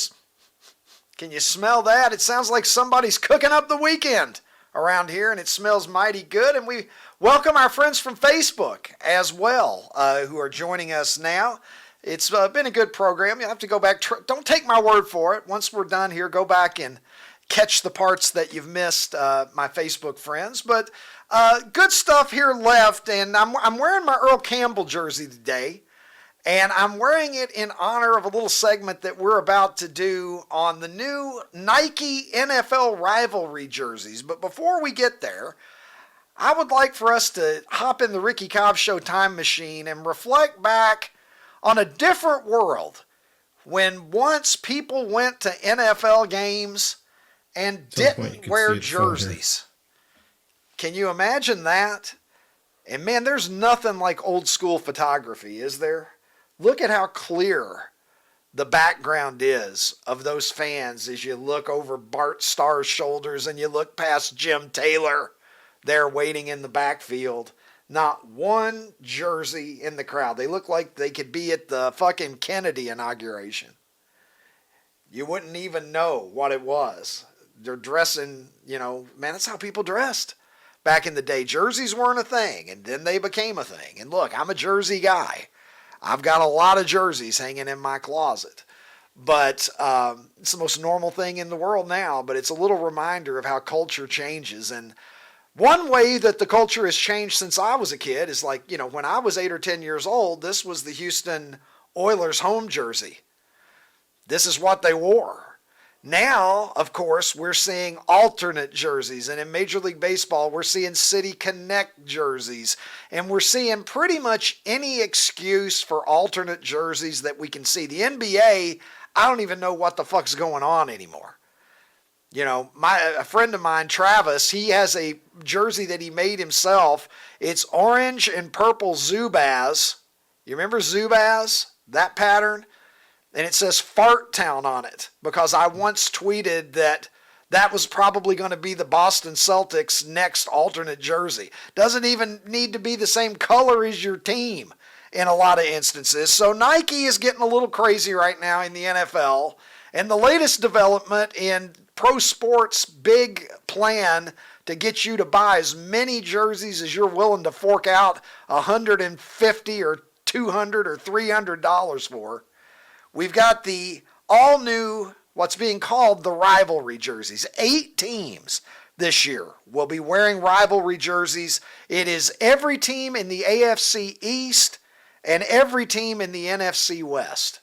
smell that? It sounds like somebody's cooking up the weekend around here, and it smells mighty good. And we welcome our friends from Facebook as well, who are joining us now. It's been a good program. You'll have to go back. Don't take my word for it. Once we're done here, go back and catch the parts that you've missed, my Facebook friends. But good stuff here left, and I'm wearing my Earl Campbell jersey today, and I'm wearing it in honor of a little segment that we're about to do on the new Nike NFL Rivalry jerseys. But before we get there, I would like for us to hop in the Ricky Cobb Show time machine and reflect back on a different world when once people went to NFL games and didn't wear jerseys. Can you imagine that? And man, there's nothing like old school photography, is there? Look at how clear the background is of those fans as you look over Bart Starr's shoulders and you look past Jim Taylor there waiting in the backfield. Not one jersey in the crowd. They look like they could be at the fucking Kennedy inauguration. You wouldn't even know what it was. They're dressing, man, that's how people dressed. Back in the day, jerseys weren't a thing, and then they became a thing. And look, I'm a jersey guy. I've got a lot of jerseys hanging in my closet. But it's the most normal thing in the world now, but it's a little reminder of how culture changes. And one way that the culture has changed since I was a kid is like, when I was 8 or 10 years old, this was the Houston Oilers home jersey. This is what they wore. Now, of course, we're seeing alternate jerseys. And in Major League Baseball, we're seeing City Connect jerseys. And we're seeing pretty much any excuse for alternate jerseys that we can see. The NBA, I don't even know what the fuck's going on anymore. A friend of mine, Travis, he has a jersey that he made himself. It's orange and purple Zubaz. You remember Zubaz? That pattern? And it says Fart Town on it because I once tweeted that was probably going to be the Boston Celtics' next alternate jersey. Doesn't even need to be the same color as your team in a lot of instances. So Nike is getting a little crazy right now in the NFL. And the latest development in pro sports' big plan to get you to buy as many jerseys as you're willing to fork out $150 or $200 or $300 for. We've got the all-new, what's being called the rivalry jerseys. 8 teams this year will be wearing rivalry jerseys. It is every team in the AFC East and every team in the NFC West.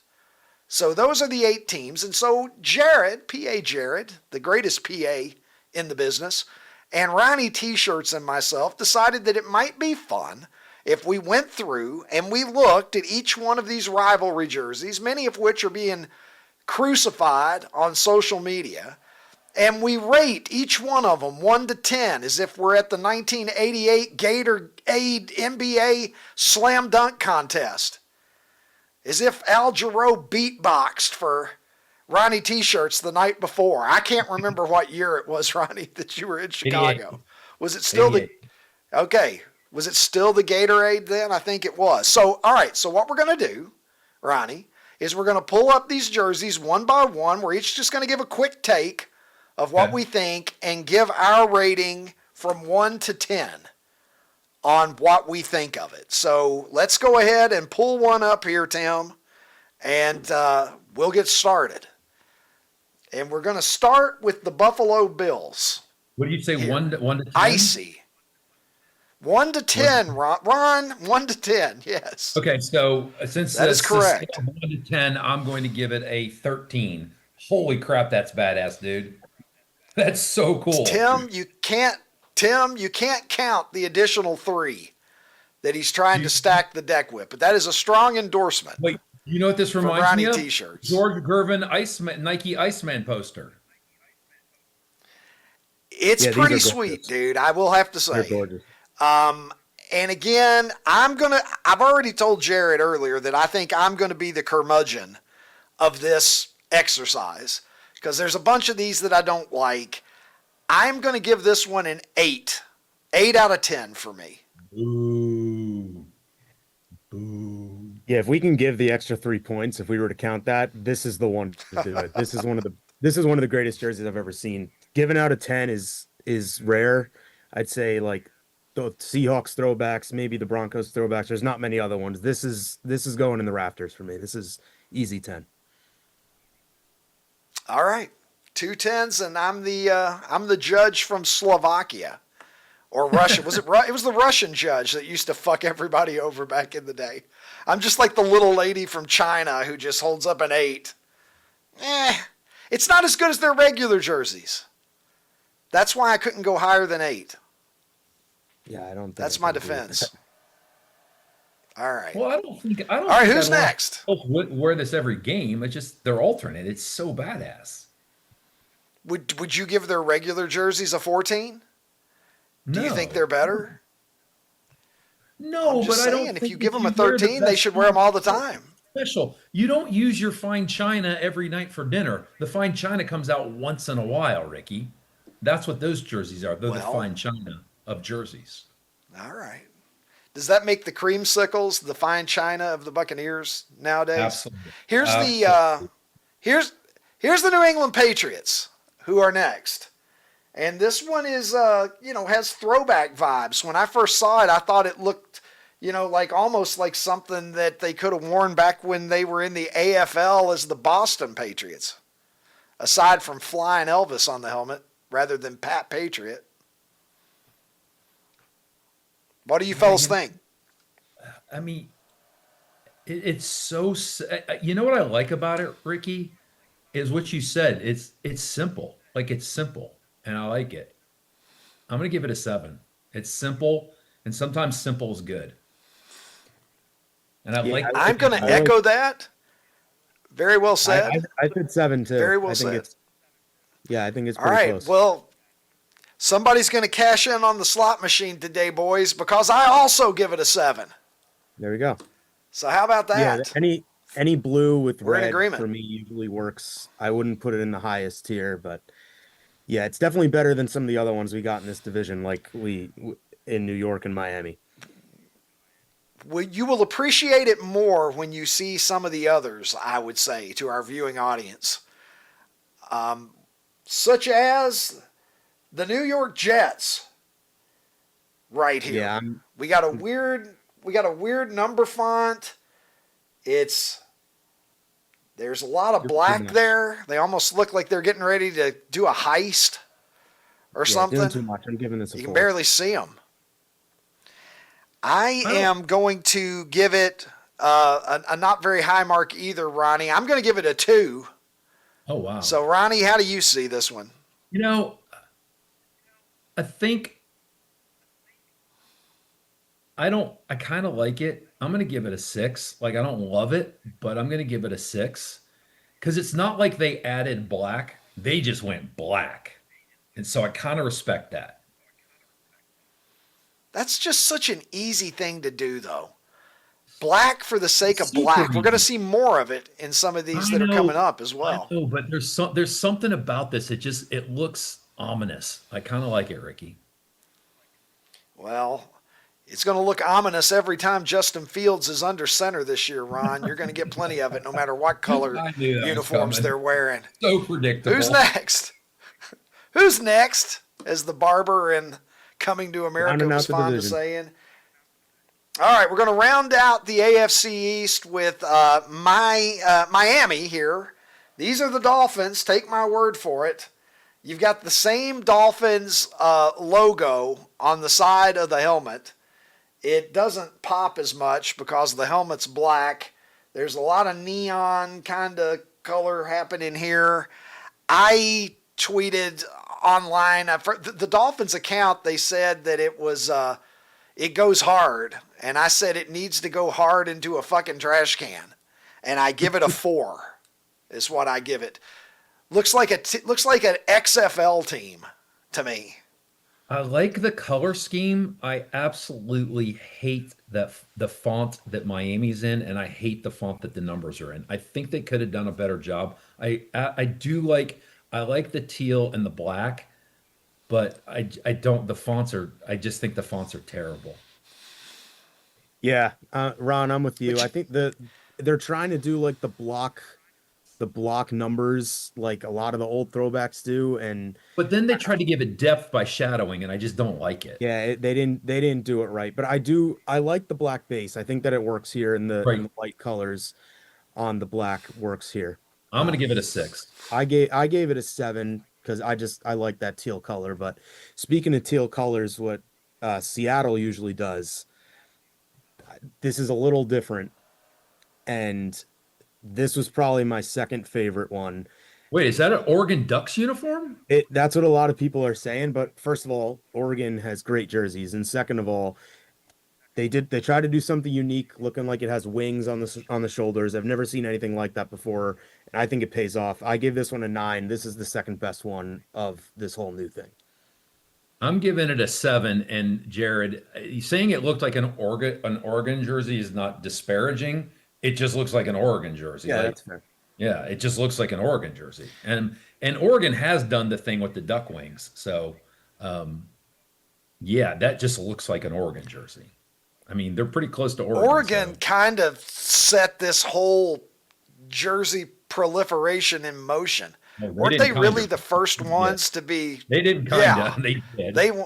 So those are the 8 teams. And so Jared, PA Jared, the greatest PA in the business, and Ronnie T-Shirts and myself decided that it might be fun if we went through and we looked at each one of these rivalry jerseys, many of which are being crucified on social media, and we rate each one of them 1 to 10 as if we're at the 1988 Gatorade NBA Slam Dunk Contest. As if Al Jarreau beatboxed for Ronnie T-Shirts the night before. I can't remember what year it was, Ronnie, that you were in Chicago. 88. Was it still 88. Okay. Was it still the Gatorade then? I think it was. So, all right. So what we're going to do, Ronnie, is we're going to pull up these jerseys one by one. We're each just going to give a quick take of what we think and give our rating from 1 to 10 on what we think of it. So let's go ahead and pull one up here, Tim, and we'll get started. And we're going to start with the Buffalo Bills. What did you say? Here. 1 to 10? Icy. 1 to 10, Ron. 1 to 10, yes. Okay, so since that is correct. 1 to 10, I'm going to give it a 13. Holy crap, that's badass, dude. That's so cool. Tim, you can't count the additional 3 that he's trying to stack the deck with, but that is a strong endorsement. Wait, you know what this reminds me of? T-shirts. George Gervin Nike Iceman poster. It's pretty sweet, dude. I will have to say. They're gorgeous. And again, I've already told Jared earlier that I think I'm going to be the curmudgeon of this exercise because there's a bunch of these that I don't like. I'm going to give this one an 8. 8 out of 10 for me. Ooh. Boo. Yeah, if we can give the extra 3 points, if we were to count that, this is the one to do it. This is one of the greatest jerseys I've ever seen. Giving out a 10 is rare. I'd say like the Seahawks throwbacks, maybe the Broncos throwbacks. There's not many other ones. This is going in the rafters for me. This is easy 10. All right. 2 10s, and I'm the judge from Slovakia or Russia. It was the Russian judge that used to fuck everybody over back in the day. I'm just like the little lady from China who just holds up an 8. It's not as good as their regular jerseys. That's why I couldn't go higher than 8. Yeah, I don't think that's my defense. All right. Well, I don't think. All right, who's next? Wear this every game. It's just they're alternate. It's so badass. Would you give their regular jerseys a 14? Do you think they're better? No, but I don't. If you give them a 13, they should wear them all the time. Special. You don't use your fine china every night for dinner. The fine china comes out once in a while, Ricky. That's what those jerseys are. They're the fine china of jerseys. All right. Does that make the creamsicles the fine china of the Buccaneers nowadays? Absolutely. Here's the New England Patriots, who are next. And this one is has throwback vibes. When I first saw it, I thought it looked, like almost like something that they could have worn back when they were in the AFL as the Boston Patriots, aside from Flying Elvis on the helmet rather than Pat Patriot. What do you fellas think? I mean, it's so. You know what I like about it, Ricky, is what you said. It's simple. Like it's simple, and I like it. I'm gonna give it a 7. It's simple, and sometimes simple is good. And I like. I'm going to echo that. Very well said. I said 7 too. Very well I think said. I think it's All pretty right. close. Well, somebody's going to cash in on the slot machine today, boys, because I also give it a 7. There we go. So how about that? Yeah, any blue with We're in red agreement. for me usually works. I wouldn't put it in the highest tier, but yeah, it's definitely better than some of the other ones we got in this division, like in New York and Miami. Well, you will appreciate it more when you see some of the others, I would say, to our viewing audience. Such as the New York Jets right here. Yeah, we got a weird number font. There's a lot of black there. They almost look like they're getting ready to do a heist or something. Doing too much. I'm giving this a 4. You can barely see them. I am going to give it a not very high mark either, Ronnie. I'm going to give it a 2. Oh, wow. So, Ronnie, how do you see this one? I think I kind of like it. I'm going to give it a 6. Like, I don't love it, but I'm going to give it a 6 because it's not like they added black. They just went black. And so I kind of respect that. That's just such an easy thing to do, though. Black for the sake of black. We're going to see more of it in some of these that are coming up as well. I know, but there's something about this. It looks ominous. I kind of like it, Ricky. Well, it's going to look ominous every time Justin Fields is under center this year, Ron. You're going to get plenty of it no matter what color uniforms they're wearing. So predictable. Who's next? Who's next? As the barber in Coming to America was fond of saying. All right, we're going to round out the AFC East with Miami here. These are the Dolphins. Take my word for it. You've got the same Dolphins logo on the side of the helmet. It doesn't pop as much because the helmet's black. There's a lot of neon kind of color happening here. I tweeted online, for the Dolphins account, they said that it was, it goes hard. And I said it needs to go hard into a fucking trash can. And I give it a 4 is what I give it. Looks like an XFL team to me. I like the color scheme. I absolutely hate the font that Miami's in, and I hate the font that the numbers are in. I think they could have done a better job. I like the teal and the black, but I just think the fonts are terrible. Yeah, Ron, I'm with you. I think they're trying to do like the block numbers like a lot of the old throwbacks do, but then they tried to give it depth by shadowing, and I just don't like it. Yeah, they didn't do it right. But I like the black base. I think that it works here, and the light colors on the black works here. I'm gonna give it a 6. I gave it a 7 because I like that teal color. But speaking of teal colors, what Seattle usually does, this is a little different, and this was probably my second favorite one. Wait, is that an Oregon Ducks uniform? That's what a lot of people are saying. But first of all, Oregon has great jerseys, and second of all, they tried to do something unique, looking like it has wings on the shoulders. I've never seen anything like that before, and I think it pays off. I give this one a 9. This is the second best one of this whole new thing. I'm giving it a 7. And Jared, saying it looked like an Oregon jersey is not disparaging. It just looks like an Oregon jersey. Yeah, that's fair. Yeah, it just looks like an Oregon jersey. And Oregon has done the thing with the duck wings. So, yeah, that just looks like an Oregon jersey. I mean, they're pretty close to Oregon. Oregon kind of set this whole jersey proliferation in motion. Weren't they really the first ones to be? They didn't kind of. They did.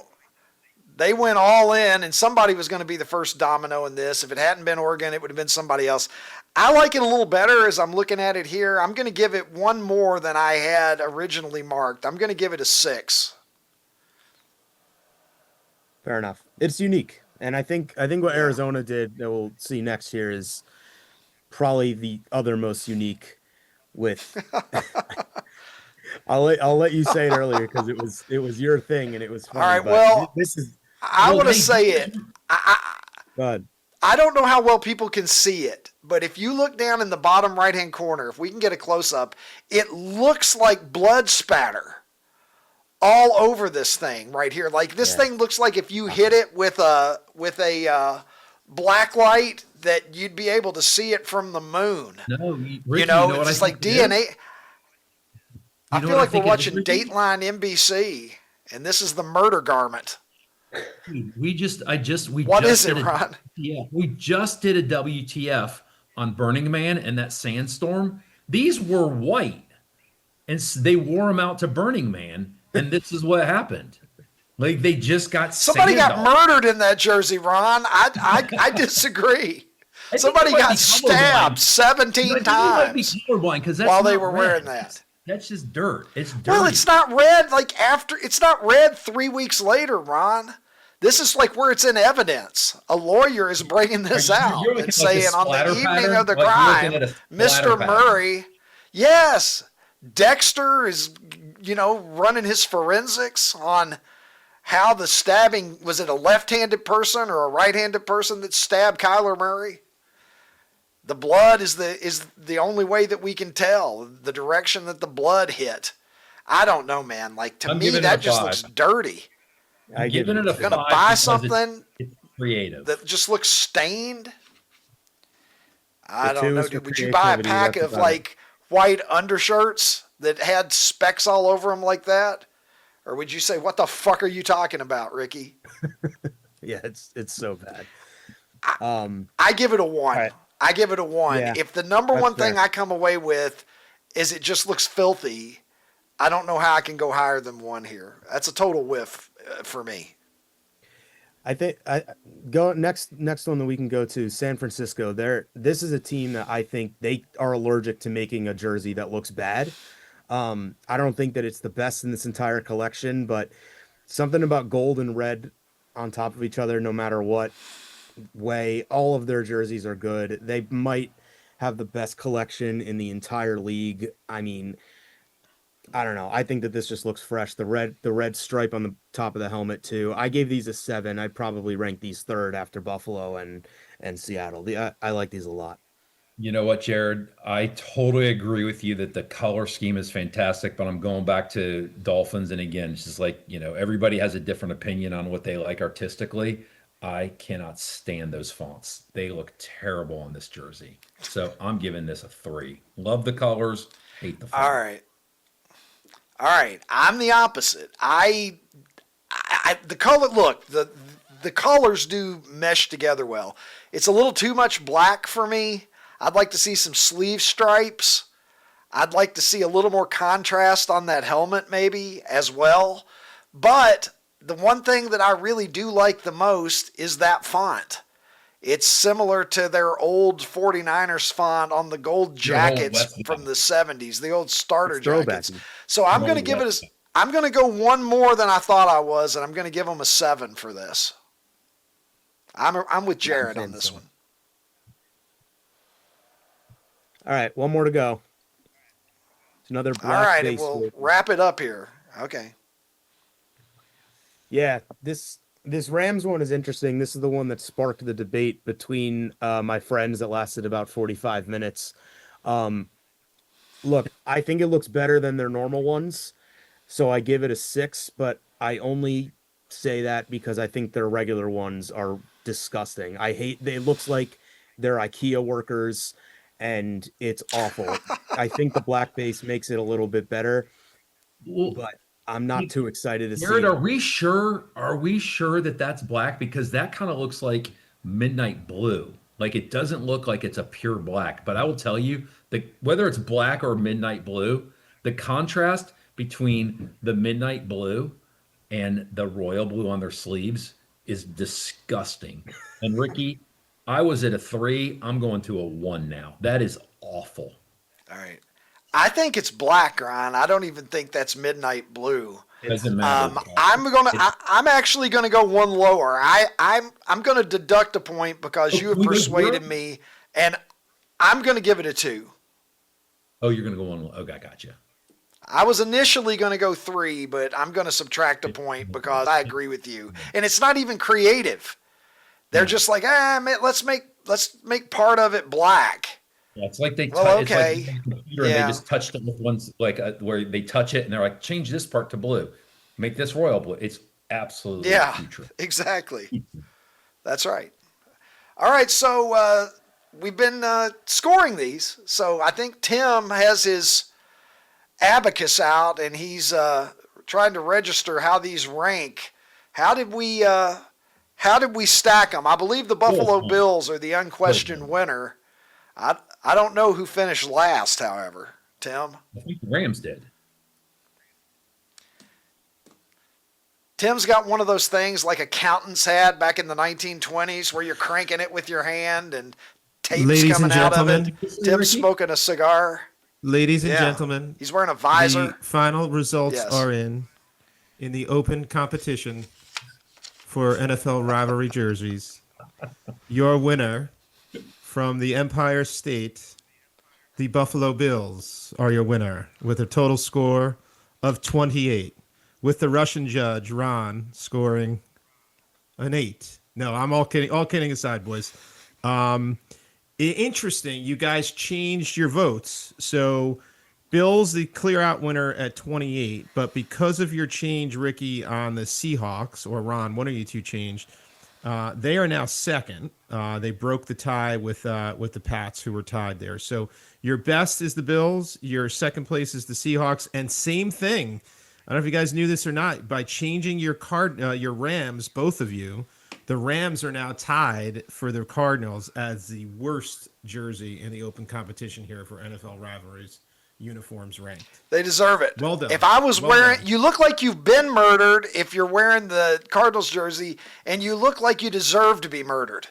They went all in, and somebody was going to be the first domino in this. If it hadn't been Oregon, it would have been somebody else. I like it a little better as I'm looking at it here. I'm going to give it one more than I had originally marked. I'm going to give it a 6. Fair enough. It's unique, and I think what Arizona did that we'll see next year is probably the other most unique. With I'll let you say it earlier because it was your thing and it was funny. All right. Well, this is. I want to say it. I don't know how well people can see it, but if you look down in the bottom right-hand corner, if we can get a close-up, it looks like blood spatter all over this thing right here. Like this thing looks like if you hit it with a black light that you'd be able to see it from the moon. No, Ricky, it's just like DNA. I feel like we're watching Dateline NBC, and this is the murder garment. We just What is it, Ron? Yeah, we just did a WTF on Burning Man and that sandstorm. These were white, and they wore them out to Burning Man, and this is what happened. Like they just got somebody got murdered in that jersey, Ron. I disagree. Somebody got stabbed 17 times while they were wearing that. That's just dirt. It's dirty. Well, it's not red it's not red 3 weeks later, Ron. This is like where it's in evidence. A lawyer is bringing this out and saying on the evening of the crime, Mr. Murray, yes, Dexter is, running his forensics on how the stabbing, was it a left-handed person or a right-handed person that stabbed Kyler Murray? The blood is the only way that we can tell the direction that the blood hit. I don't know, man. Like to me, that just looks dirty. I'm giving it a 5. Gonna buy something it's creative that just looks stained. I don't know, dude. Would you buy a pack of like white undershirts that had specks all over them like that, or would you say, "What the fuck are you talking about, Ricky?" Yeah, it's so bad. I give it a 1. Right. I give it a 1. Yeah, if the number one thing I come away with is it just looks filthy, I don't know how I can go higher than 1 here. That's a total whiff for me. I think go next one that we can go to San Francisco. This is a team that I think they are allergic to making a jersey that looks bad. I don't think that it's the best in this entire collection, but something about gold and red on top of each other, no matter what way, all of their jerseys are good. They might have the best collection in the entire league. I mean, I don't know. I think that this just looks fresh. The red stripe on the top of the helmet too. I gave these a 7. I'd probably rank these 3rd after Buffalo and Seattle. I like these a lot. You know what, Jared? I totally agree with you that the color scheme is fantastic, but I'm going back to Dolphins. And again, it's just like, everybody has a different opinion on what they like artistically. I cannot stand those fonts. They look terrible on this jersey. So I'm giving this a 3. Love the colors, hate the font. All right. I'm the opposite. The color, look, the colors do mesh together well. It's a little too much black for me. I'd like to see some sleeve stripes. I'd like to see a little more contrast on that helmet maybe as well. But the one thing that I really do like the most is that font. It's similar to their old 49ers font on the gold jackets from the 70s, the old starter jackets. So I'm going to give it I'm going to go 1 more than I thought I was, and I'm going to give them a 7 for this. I'm with Jared on this one. All right, 1 more to go. It's another black. All right, and we'll wrap it up here. Okay. Yeah, this Rams one is interesting. This is the one that sparked the debate between my friends that lasted about 45 minutes. Look, I think it looks better than their normal ones, so I give it a 6, but I only say that because I think their regular ones are disgusting. It looks like they're IKEA workers, and it's awful. I think the black base makes it a little bit better, but I'm not too excited to see. Jared, are we sure that that's black? Because that kind of looks like midnight blue. Like it doesn't look like it's a pure black. But I will tell you that whether it's black or midnight blue, the contrast between the midnight blue and the royal blue on their sleeves is disgusting. And Ricky, I was at a 3. I'm going to a 1 now. That is awful. All right. I think it's black, Ryan. I don't even think that's midnight blue. Doesn't matter. I'm actually gonna go one lower. I'm gonna deduct a point because you have persuaded me, and I'm gonna give it a 2. Oh, you're gonna go 1. Okay, I gotcha. I was initially gonna go 3, but I'm gonna subtract a point because I agree with you. And it's not even creative. They're just like, let's make part of it black. Yeah, it's like they okay. It's like the computer and they just touched it with ones where they touch it and they're like, change this part to blue, make this royal blue. It's absolutely future. Exactly. That's right. All right, so we've been scoring these. So I think Tim has his abacus out and he's trying to register how these rank. How did we stack them? I believe the Buffalo Bills are the unquestioned winner. I don't know who finished last, however. Tim? I think the Rams did. Tim's got one of those things like accountants had back in the 1920s where you're cranking it with your hand and tape's coming out of it. Tim's smoking a cigar. Ladies and gentlemen. He's wearing a visor. The final results are in the open competition for NFL rivalry jerseys. Your winner from the Empire State, the Buffalo Bills are your winner with a total score of 28, with the Russian judge, Ron, scoring an 8. No, I'm all kidding. All kidding aside, boys. Interesting. You guys changed your votes. So Bills, the clear out winner at 28, but because of your change, Ricky, on the Seahawks, or Ron, one of you two changed, they are now second. They broke the tie with the Pats, who were tied there. So your best is the Bills. Your second place is the Seahawks. And same thing. I don't know if you guys knew this or not. By changing your your Rams, both of you, the Rams are now tied for the Cardinals as the worst jersey in the open competition here for NFL rivalries. Uniforms ranked. They deserve it. Well done. If I was wearing, you look like you've been murdered if you're wearing the Cardinals jersey, and you look like you deserve to be murdered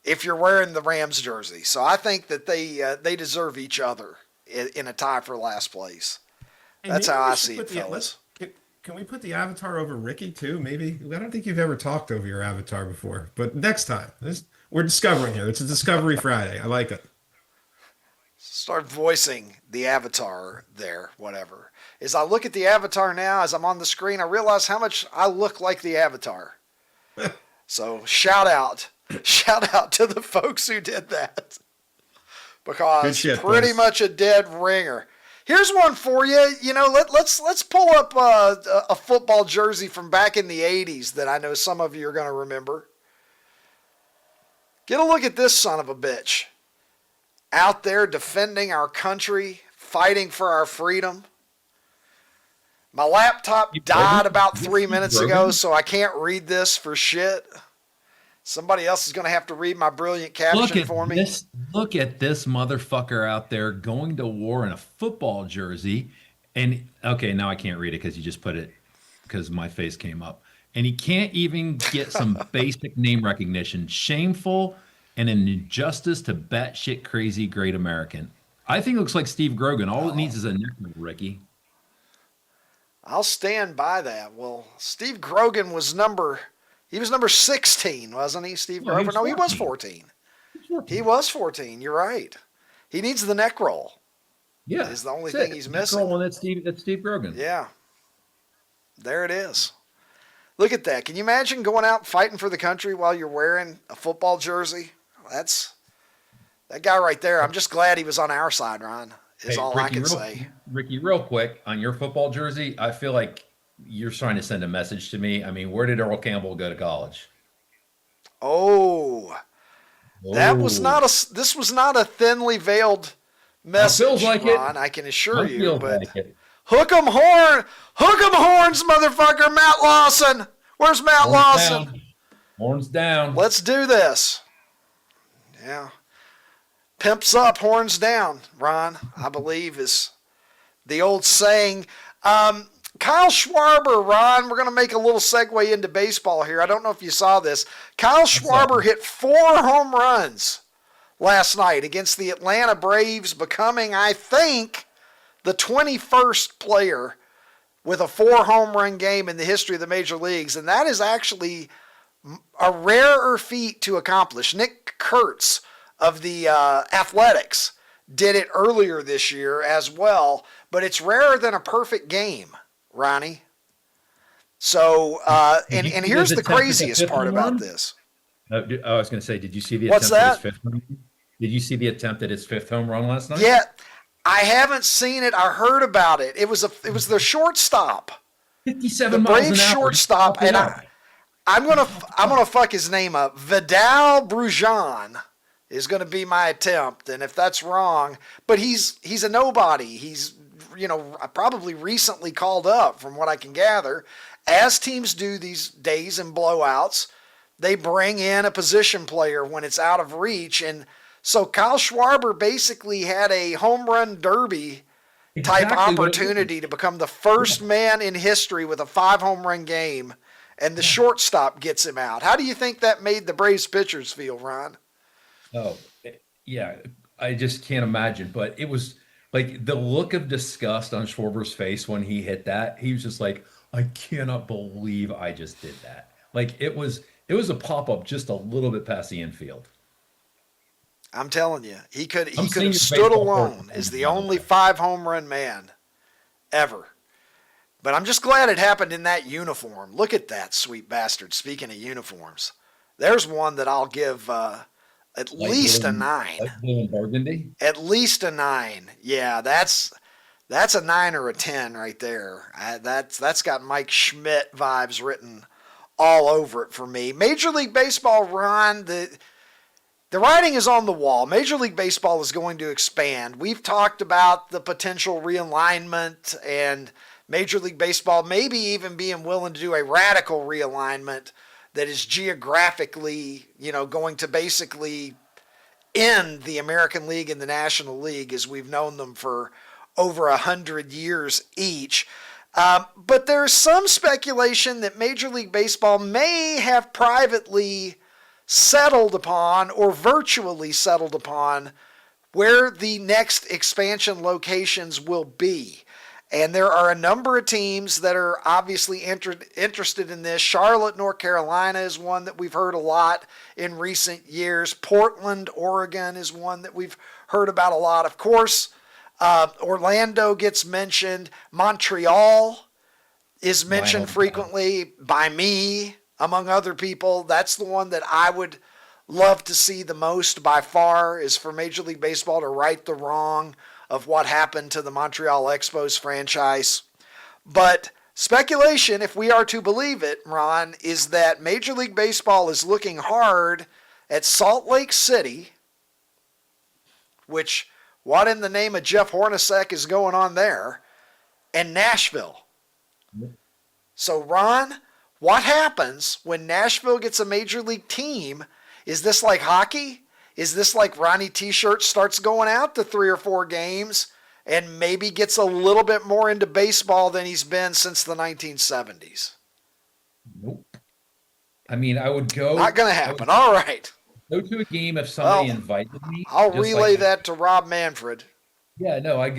if you're wearing the Rams jersey. So I think that they deserve each other in a tie for last place. That's how I see it, fellas. Can we put the avatar over Ricky too? Maybe. I don't think you've ever talked over your avatar before, but next time. We're discovering here. It's a Discovery Friday. I like it. Start voicing the avatar there, whatever. As I look at the avatar now, as I'm on the screen, I realize how much I look like the avatar. So shout out to the folks who did that. Because pretty much a dead ringer. Here's one for you. You know, let's pull up a football jersey from back in the 80s that I know some of you are going to remember. Get a look at this son of a bitch. Out there defending our country, fighting for our freedom. My laptop died about 3 minutes ago, so I can't read this for shit. Somebody else is going to have to read my brilliant caption for me. Look at this motherfucker out there going to war in a football jersey. And, okay, now I can't read it because you just put it because my face came up. And he can't even get some basic name recognition. Shameful and an injustice to batshit crazy great American. I think it looks like Steve Grogan. All it needs is a nickname, Ricky. I'll stand by that. Well, Steve Grogan was number 16, wasn't he, Steve Grover? No, he was 14. He was 14. You're right. He needs the neck roll. Yeah. Is the only thing he's missing. Neck roll, and that's Steve Grogan. Yeah. There it is. Look at that. Can you imagine going out fighting for the country while you're wearing a football jersey? That's that guy right there. I'm just glad he was on our side, Ron, is all I can say. Ricky, real quick, on your football jersey, I feel like you're trying to send a message to me. I mean, where did Earl Campbell go to college? That was not this was not a thinly veiled message, feels like Ron, I can assure you. But like hook 'em horns, motherfucker, Matt Lawson. Where's Matt Lawson? Down. Horns down. Let's do this. Yeah. Pimps up, horns down, Ron, I believe is the old saying. Kyle Schwarber, Ron, we're going to make a little segue into baseball here. I don't know if you saw this. Kyle Schwarber hit 4 home runs last night against the Atlanta Braves, becoming, I think, the 21st player with a 4 home run game in the history of the major leagues. And that is actually a rarer feat to accomplish. Nick Kurtz of the Athletics did it earlier this year as well, but it's rarer than a perfect game, Ronnie. So, and here's the craziest part about this. I was going to say, did you see the What's attempt that? at his 5th home run? Did you see the attempt at his 5th home run last night? Yeah, I haven't seen it. I heard about it. It was the shortstop, 57 the miles Braves an hour. shortstop, and I'm gonna fuck his name up. Vidal Brujan is gonna be my attempt, and if that's wrong, but he's a nobody. He's probably recently called up, from what I can gather, as teams do these days in blowouts. They bring in a position player when it's out of reach, and so Kyle Schwarber basically had a home run derby type opportunity to become the first man in history with a 5 home run game, and the shortstop gets him out. How do you think that made the Braves pitchers feel, Ron? Oh, yeah, I just can't imagine. But it was like the look of disgust on Schwarber's face when he hit that. He was just like, I cannot believe I just did that. Like it was a pop-up just a little bit past the infield. I'm telling you, he could have stood alone as the only 5 home run man ever. But I'm just glad it happened in that uniform. Look at that sweet bastard. Speaking of uniforms, there's one that I'll give at least a 9. Blue and burgundy? At least a 9. Yeah, that's a 9 or a 10 right there. That's got Mike Schmidt vibes written all over it for me. Major League Baseball, Ron, the writing is on the wall. Major League Baseball is going to expand. We've talked about the potential realignment and Major League Baseball maybe even being willing to do a radical realignment that is geographically, going to basically end the American League and the National League as we've known them for over 100 years each. But there's some speculation that Major League Baseball may have privately settled upon or virtually settled upon where the next expansion locations will be. And there are a number of teams that are obviously interested in this. Charlotte, North Carolina is one that we've heard a lot in recent years. Portland, Oregon is one that we've heard about a lot. Of course, Orlando gets mentioned. Montreal is mentioned frequently by me, among other people. That's the one that I would love to see the most by far, is for Major League Baseball to right the wrong of what happened to the Montreal Expos franchise. But speculation, if we are to believe it, Ron, is that Major League Baseball is looking hard at Salt Lake City, which, what in the name of Jeff Hornacek is going on there, and Nashville. So, Ron, what happens when Nashville gets a Major League team? Is this like hockey? Is this like Ronnie T-Shirt starts going out to 3 or 4 games and maybe gets a little bit more into baseball than he's been since the 1970s? Nope. I mean, I would go. Not going to happen. All right. Go to a game if somebody invited me. I'll relay that to Rob Manfred. Yeah, no, I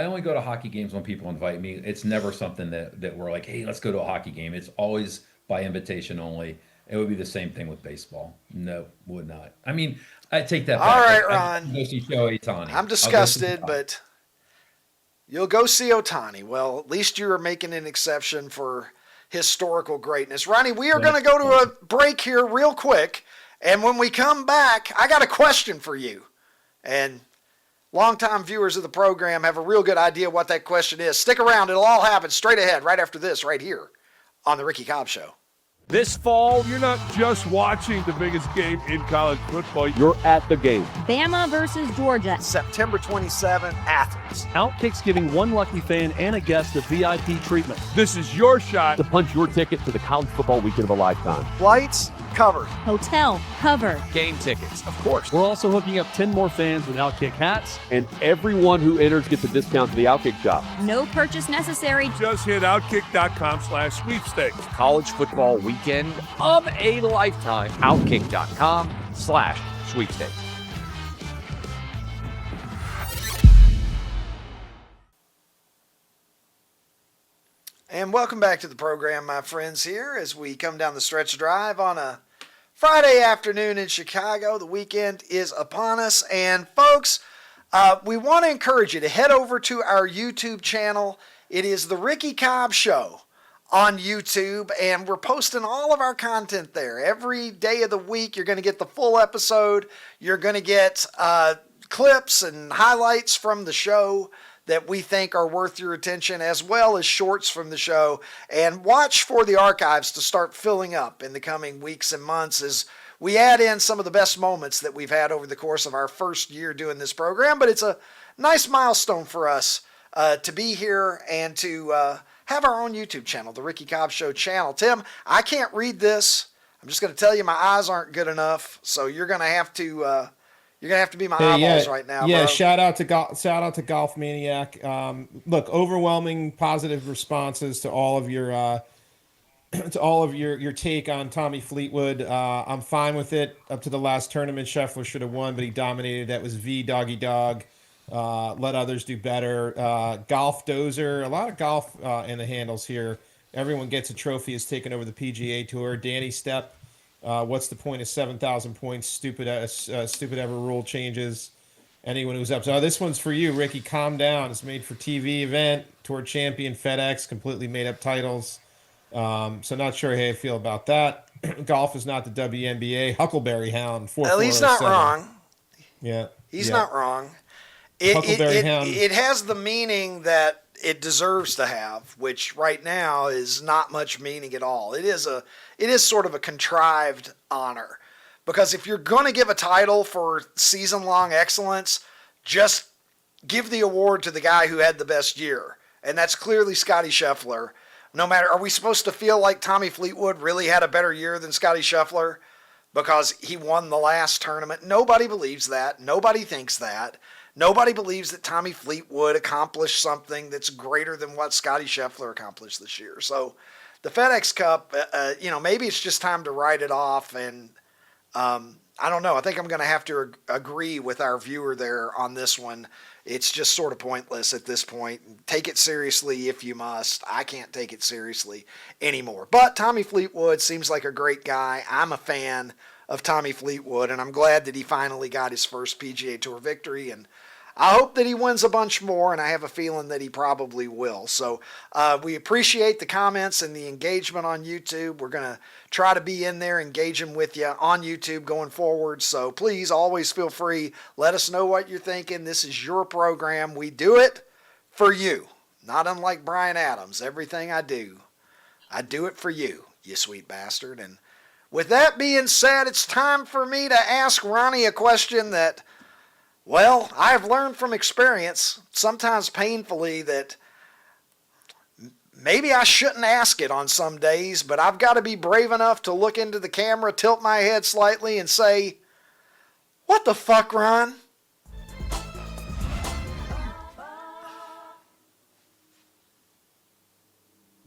only go to hockey games when people invite me. It's never something that we're like, hey, let's go to a hockey game. It's always by invitation only. It would be the same thing with baseball. No, would not. I mean, I take that back. All right, Ron. Go see Shohei Ohtani. I'm disgusted, but you'll go see Ohtani. Well, at least you are making an exception for historical greatness. Ronnie, we are going to go to a break here real quick. And when we come back, I got a question for you. And longtime viewers of the program have a real good idea what that question is. Stick around. It'll all happen straight ahead right after this right here on The Ricky Cobb Show. This fall, you're not just watching the biggest game in college football, you're at the game. Bama versus Georgia. September 27, Athens. OutKick's giving one lucky fan and a guest a VIP treatment. This is your shot to punch your ticket to the college football weekend of a lifetime. Flights covered. Hotel covered. Game tickets, of course. We're also hooking up 10 more fans with OutKick hats, and everyone who enters gets a discount to the OutKick shop. No purchase necessary. Just hit OutKick.com/sweepstakes. College football weekend of a lifetime. OutKick.com/sweepstakes. And welcome back to the program, my friends, here as we come down the stretch drive on a Friday afternoon in Chicago. The weekend is upon us. And folks, we want to encourage you to head over to our YouTube channel. It is the Ricky Cobb Show on YouTube, and we're posting all of our content there. Every day of the week, you're going to get the full episode. You're going to get clips and highlights from the show that we think are worth your attention, as well as shorts from the show. And watch for the archives to start filling up in the coming weeks and months as we add in some of the best moments that we've had over the course of our first year doing this program. But it's a nice milestone for us to be here and to have our own YouTube channel, the Ricky Cobb Show channel. Tim, I can't read this. I'm just going to tell you my eyes aren't good enough, so you're going to have to be my eyeballs right now. Yeah, bro. shout out to Golf Maniac. Look, overwhelming positive responses to all of your your take on Tommy Fleetwood. I'm fine with it. Up to the last tournament, Scheffler should have won, but he dominated. That was doggy dog. Let others do better. Golf dozer, a lot of golf in the handles here. Everyone gets a trophy, has taken over the PGA Tour. Danny Stepp. What's the point of 7,000 points? Stupid ever rule changes. Anyone who's up. So this one's for you, Ricky. Calm down. It's made for TV event. Tour champion, FedEx, completely made up titles. So not sure how I feel about that. Golf is not the WNBA. Huckleberry Hound. Well, he's not wrong. Yeah. He's not wrong. Huckleberry Hound. It has the meaning that it deserves to have, which right now is not much meaning at all. It is sort of a contrived honor, because if you're going to give a title for season-long excellence, just give the award to the guy who had the best year, and that's clearly Scotty Scheffler. No matter, are we supposed to feel like Tommy Fleetwood really had a better year than Scotty Scheffler because he won the last tournament? Nobody believes that. Nobody thinks that. Nobody believes that Tommy Fleetwood accomplished something that's greater than what Scotty Scheffler accomplished this year. So the FedEx Cup, maybe it's just time to write it off. And I don't know. I think I'm going to have to agree with our viewer there on this one. It's just sort of pointless at this point. Take it seriously if you must. I can't take it seriously anymore. But Tommy Fleetwood seems like a great guy. I'm a fan of Tommy Fleetwood, and I'm glad that he finally got his first PGA Tour victory, and I hope that he wins a bunch more, and I have a feeling that he probably will. So we appreciate the comments and the engagement on YouTube. We're going to try to be in there engaging with you on YouTube going forward. So please always feel free. Let us know what you're thinking. This is your program. We do it for you. Not unlike Bryan Adams. Everything I do it for you, you sweet bastard. And with that being said, it's time for me to ask Ronnie a question that, well, I've learned from experience, sometimes painfully, that maybe I shouldn't ask it on some days, but I've got to be brave enough to look into the camera, tilt my head slightly, and say, what the fuck, Ron?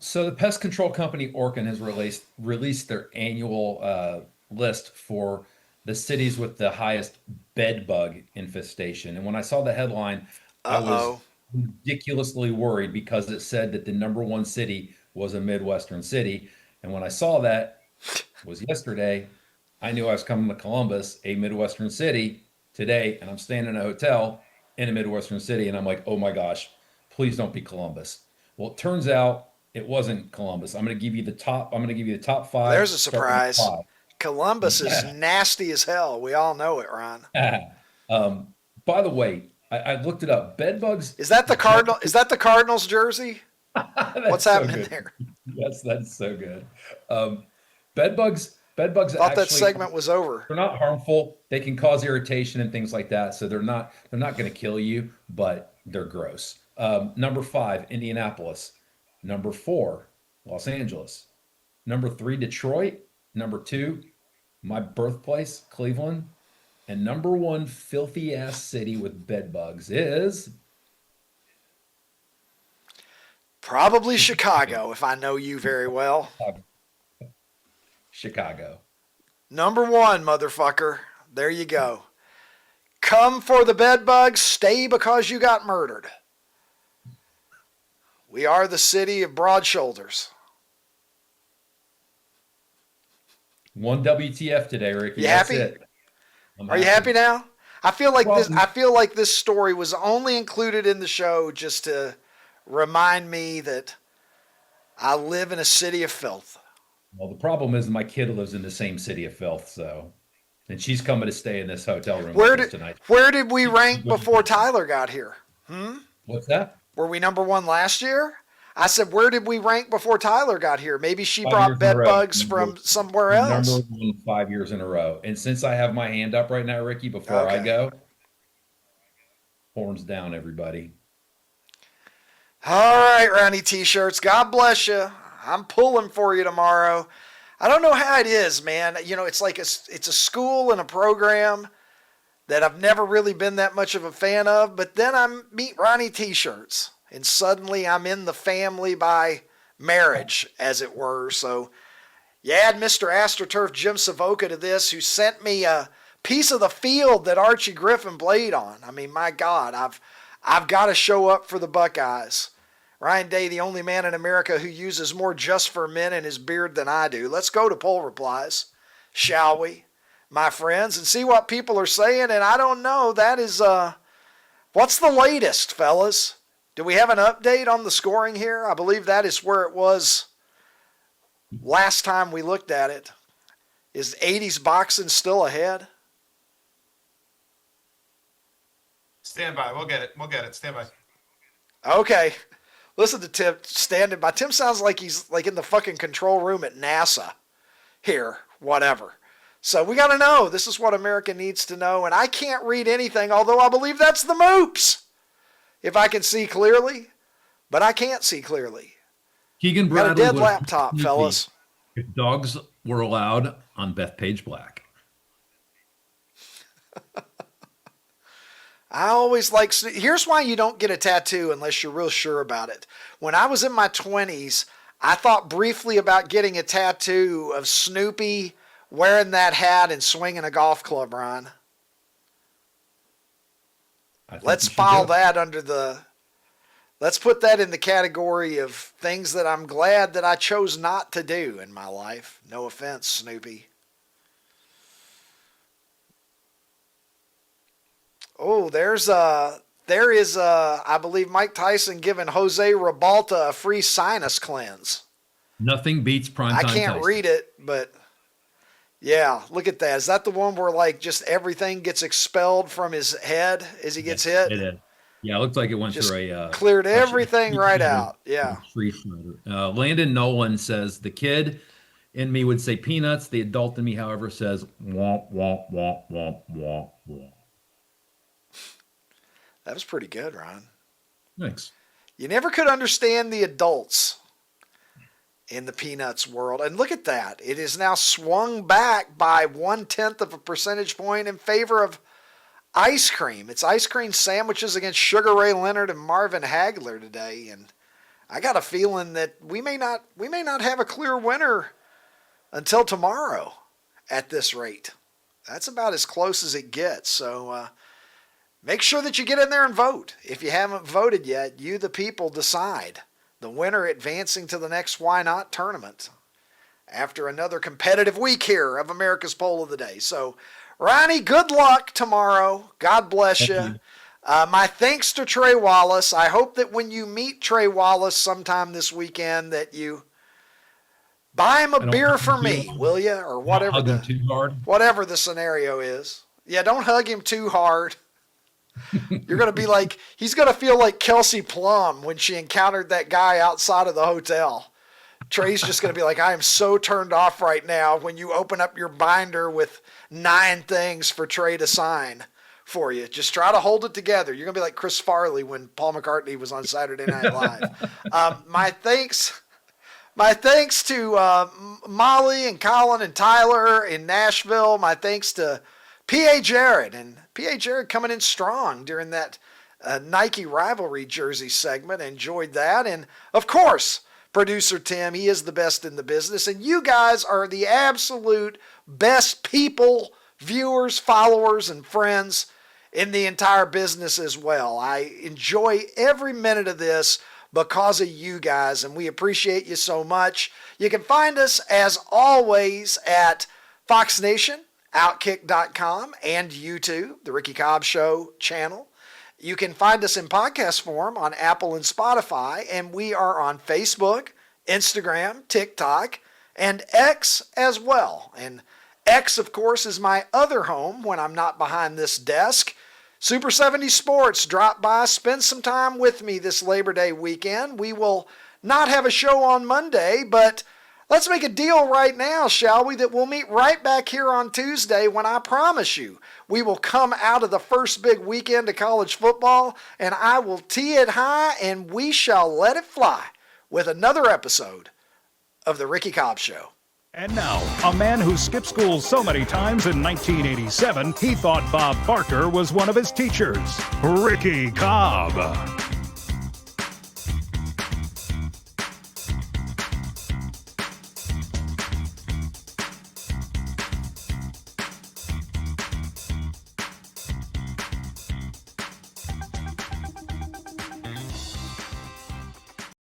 So the pest control company Orkin has released their annual list for the cities with the highest bed bug infestation. And when I saw the headline, I was ridiculously worried because it said that the number one city was a Midwestern city. And when I saw that, it was yesterday, I knew I was coming to Columbus, a Midwestern city, today, and I'm staying in a hotel in a Midwestern city. And I'm like, oh my gosh, please don't be Columbus. Well, it turns out it wasn't Columbus. I'm going to give you the top five. There's a surprise. Columbus is nasty as hell. We all know it, Ron. By the way, I looked it up. Bed bugs. Is that the Cardinal? Is that the Cardinals jersey? What's happening there? Yes, that's so good. Bed bugs. Thought actually, that segment was over. They're not harmful. They can cause irritation and things like that. So they're not going to kill you, but they're gross. Number 5, Indianapolis. Number 4, Los Angeles. Number 3, Detroit. Number 2, My birthplace, Cleveland, and number one filthy ass city with bed bugs is Probably Chicago, if I know you very well. Chicago. Number one, motherfucker. There you go. Come for the bed bugs, stay because you got murdered. We are the city of broad shoulders. One WTF today, Ricky. You That's happy? it. Are you happy now? I feel like Well, this story was only included in the show just to remind me that I live in a city of filth. Well, the problem is my kid lives in the same city of filth, and she's coming to stay in this hotel room with us tonight. Where did we rank before Tyler got here? What's that? Were we number one last year? I said, where did we rank before Tyler got here? Maybe she 5 brought years in bed a row. bugs from somewhere else. Number one 5 years in a row. And since I have my hand up right now, Ricky, before I go, horns down, everybody. All right, Ronnie T-shirts. God bless you. I'm pulling for you tomorrow. I don't know how it is, man. You know, it's like it's a school and a program that I've never really been that much of a fan of. But then I meet Ronnie T-shirts, and suddenly I'm in the family by marriage, as it were. So you add Mr. AstroTurf Jim Savoca to this, who sent me a piece of the field that Archie Griffin played on. I mean, my God, I've got to show up for the Buckeyes. Ryan Day, the only man in America who uses more Just for Men in his beard than I do. Let's go to poll replies, shall we, my friends, and see what people are saying. And I don't know, that is, what's the latest, fellas? Do we have an update on the scoring here? I believe that is where it was last time we looked at it. Is 80s boxing still ahead? Stand by. We'll get it. We'll get it. Stand by. Okay. Listen to Tim standing by. Tim sounds like he's like in the fucking control room at NASA here, whatever. So we got to know. This is what America needs to know. And I can't read anything, although I believe that's the moops. If I can see clearly, but I can't see clearly. Keegan Got a Bradley dead was laptop, fellas. If dogs were allowed on Bethpage Black. I always like, here's why you don't get a tattoo unless you're real sure about it. When I was in my 20s, I thought briefly about getting a tattoo of Snoopy wearing that hat and swinging a golf club, Ron. Let's file that under let's put that in the category of things that I'm glad that I chose not to do in my life. No offense, Snoopy. Oh, there is I believe Mike Tyson giving Jose Ribalta a free sinus cleanse. Nothing beats primetime I can't Tyson. read it, but yeah, look at that. Is that the one where like just everything gets expelled from his head as he gets hit? It is. Yeah, it looks like it went Just through a cleared everything right out. Yeah. Free shredder. Landon Nolan says the kid in me would say peanuts. The adult in me, however, says womp womp womp womp womp womp. That was pretty good, Ron. Thanks. You never could understand the adults in the Peanuts world. And look at that. It is now swung back by 1/10 of a percentage point in favor of ice cream. It's ice cream sandwiches against Sugar Ray Leonard and Marvin Hagler today. And I got a feeling that we may not have a clear winner until tomorrow at this rate. That's about as close as it gets. So, make sure that you get in there and vote. If you haven't voted yet, you, the people, decide. The winner advancing to the next Why Not tournament after another competitive week here of America's Poll of the Day. So, Ronnie, good luck tomorrow. God bless you. My thanks to Trey Wallace. I hope that when you meet Trey Wallace sometime this weekend that you buy him a beer for me, will you? Or whatever whatever the scenario is. Yeah, don't hug him too hard. You're going to be like, he's going to feel like Kelsey Plum when she encountered that guy outside of the hotel. Trey's just going to be like, I am so turned off right now when you open up your binder with 9 things for Trey to sign for you. Just try to hold it together. You're going to be like Chris Farley when Paul McCartney was on Saturday Night Live. My thanks My thanks to Molly and Colin and Tyler in Nashville. My thanks to P.A. Jarrett. And P.A. Jarrett coming in strong during that Nike rivalry jersey segment. Enjoyed that. And, of course, producer Tim. He is the best in the business. And you guys are the absolute best people, viewers, followers, and friends in the entire business as well. I enjoy every minute of this because of you guys, and we appreciate you so much. You can find us, as always, at Fox Nation, OutKick.com, and YouTube, the Ricky Cobb Show channel. You can find us in podcast form on Apple and Spotify, and we are on Facebook, Instagram, TikTok, and X as well. And X, of course, is my other home when I'm not behind this desk. Super 70 Sports, drop by, spend some time with me this Labor Day weekend. We will not have a show on Monday, but let's make a deal right now, shall we, that we'll meet right back here on Tuesday when I promise you we will come out of the first big weekend of college football, and I will tee it high, and we shall let it fly with another episode of The Ricky Cobb Show. And now, a man who skipped school so many times in 1987, he thought Bob Barker was one of his teachers, Ricky Cobb.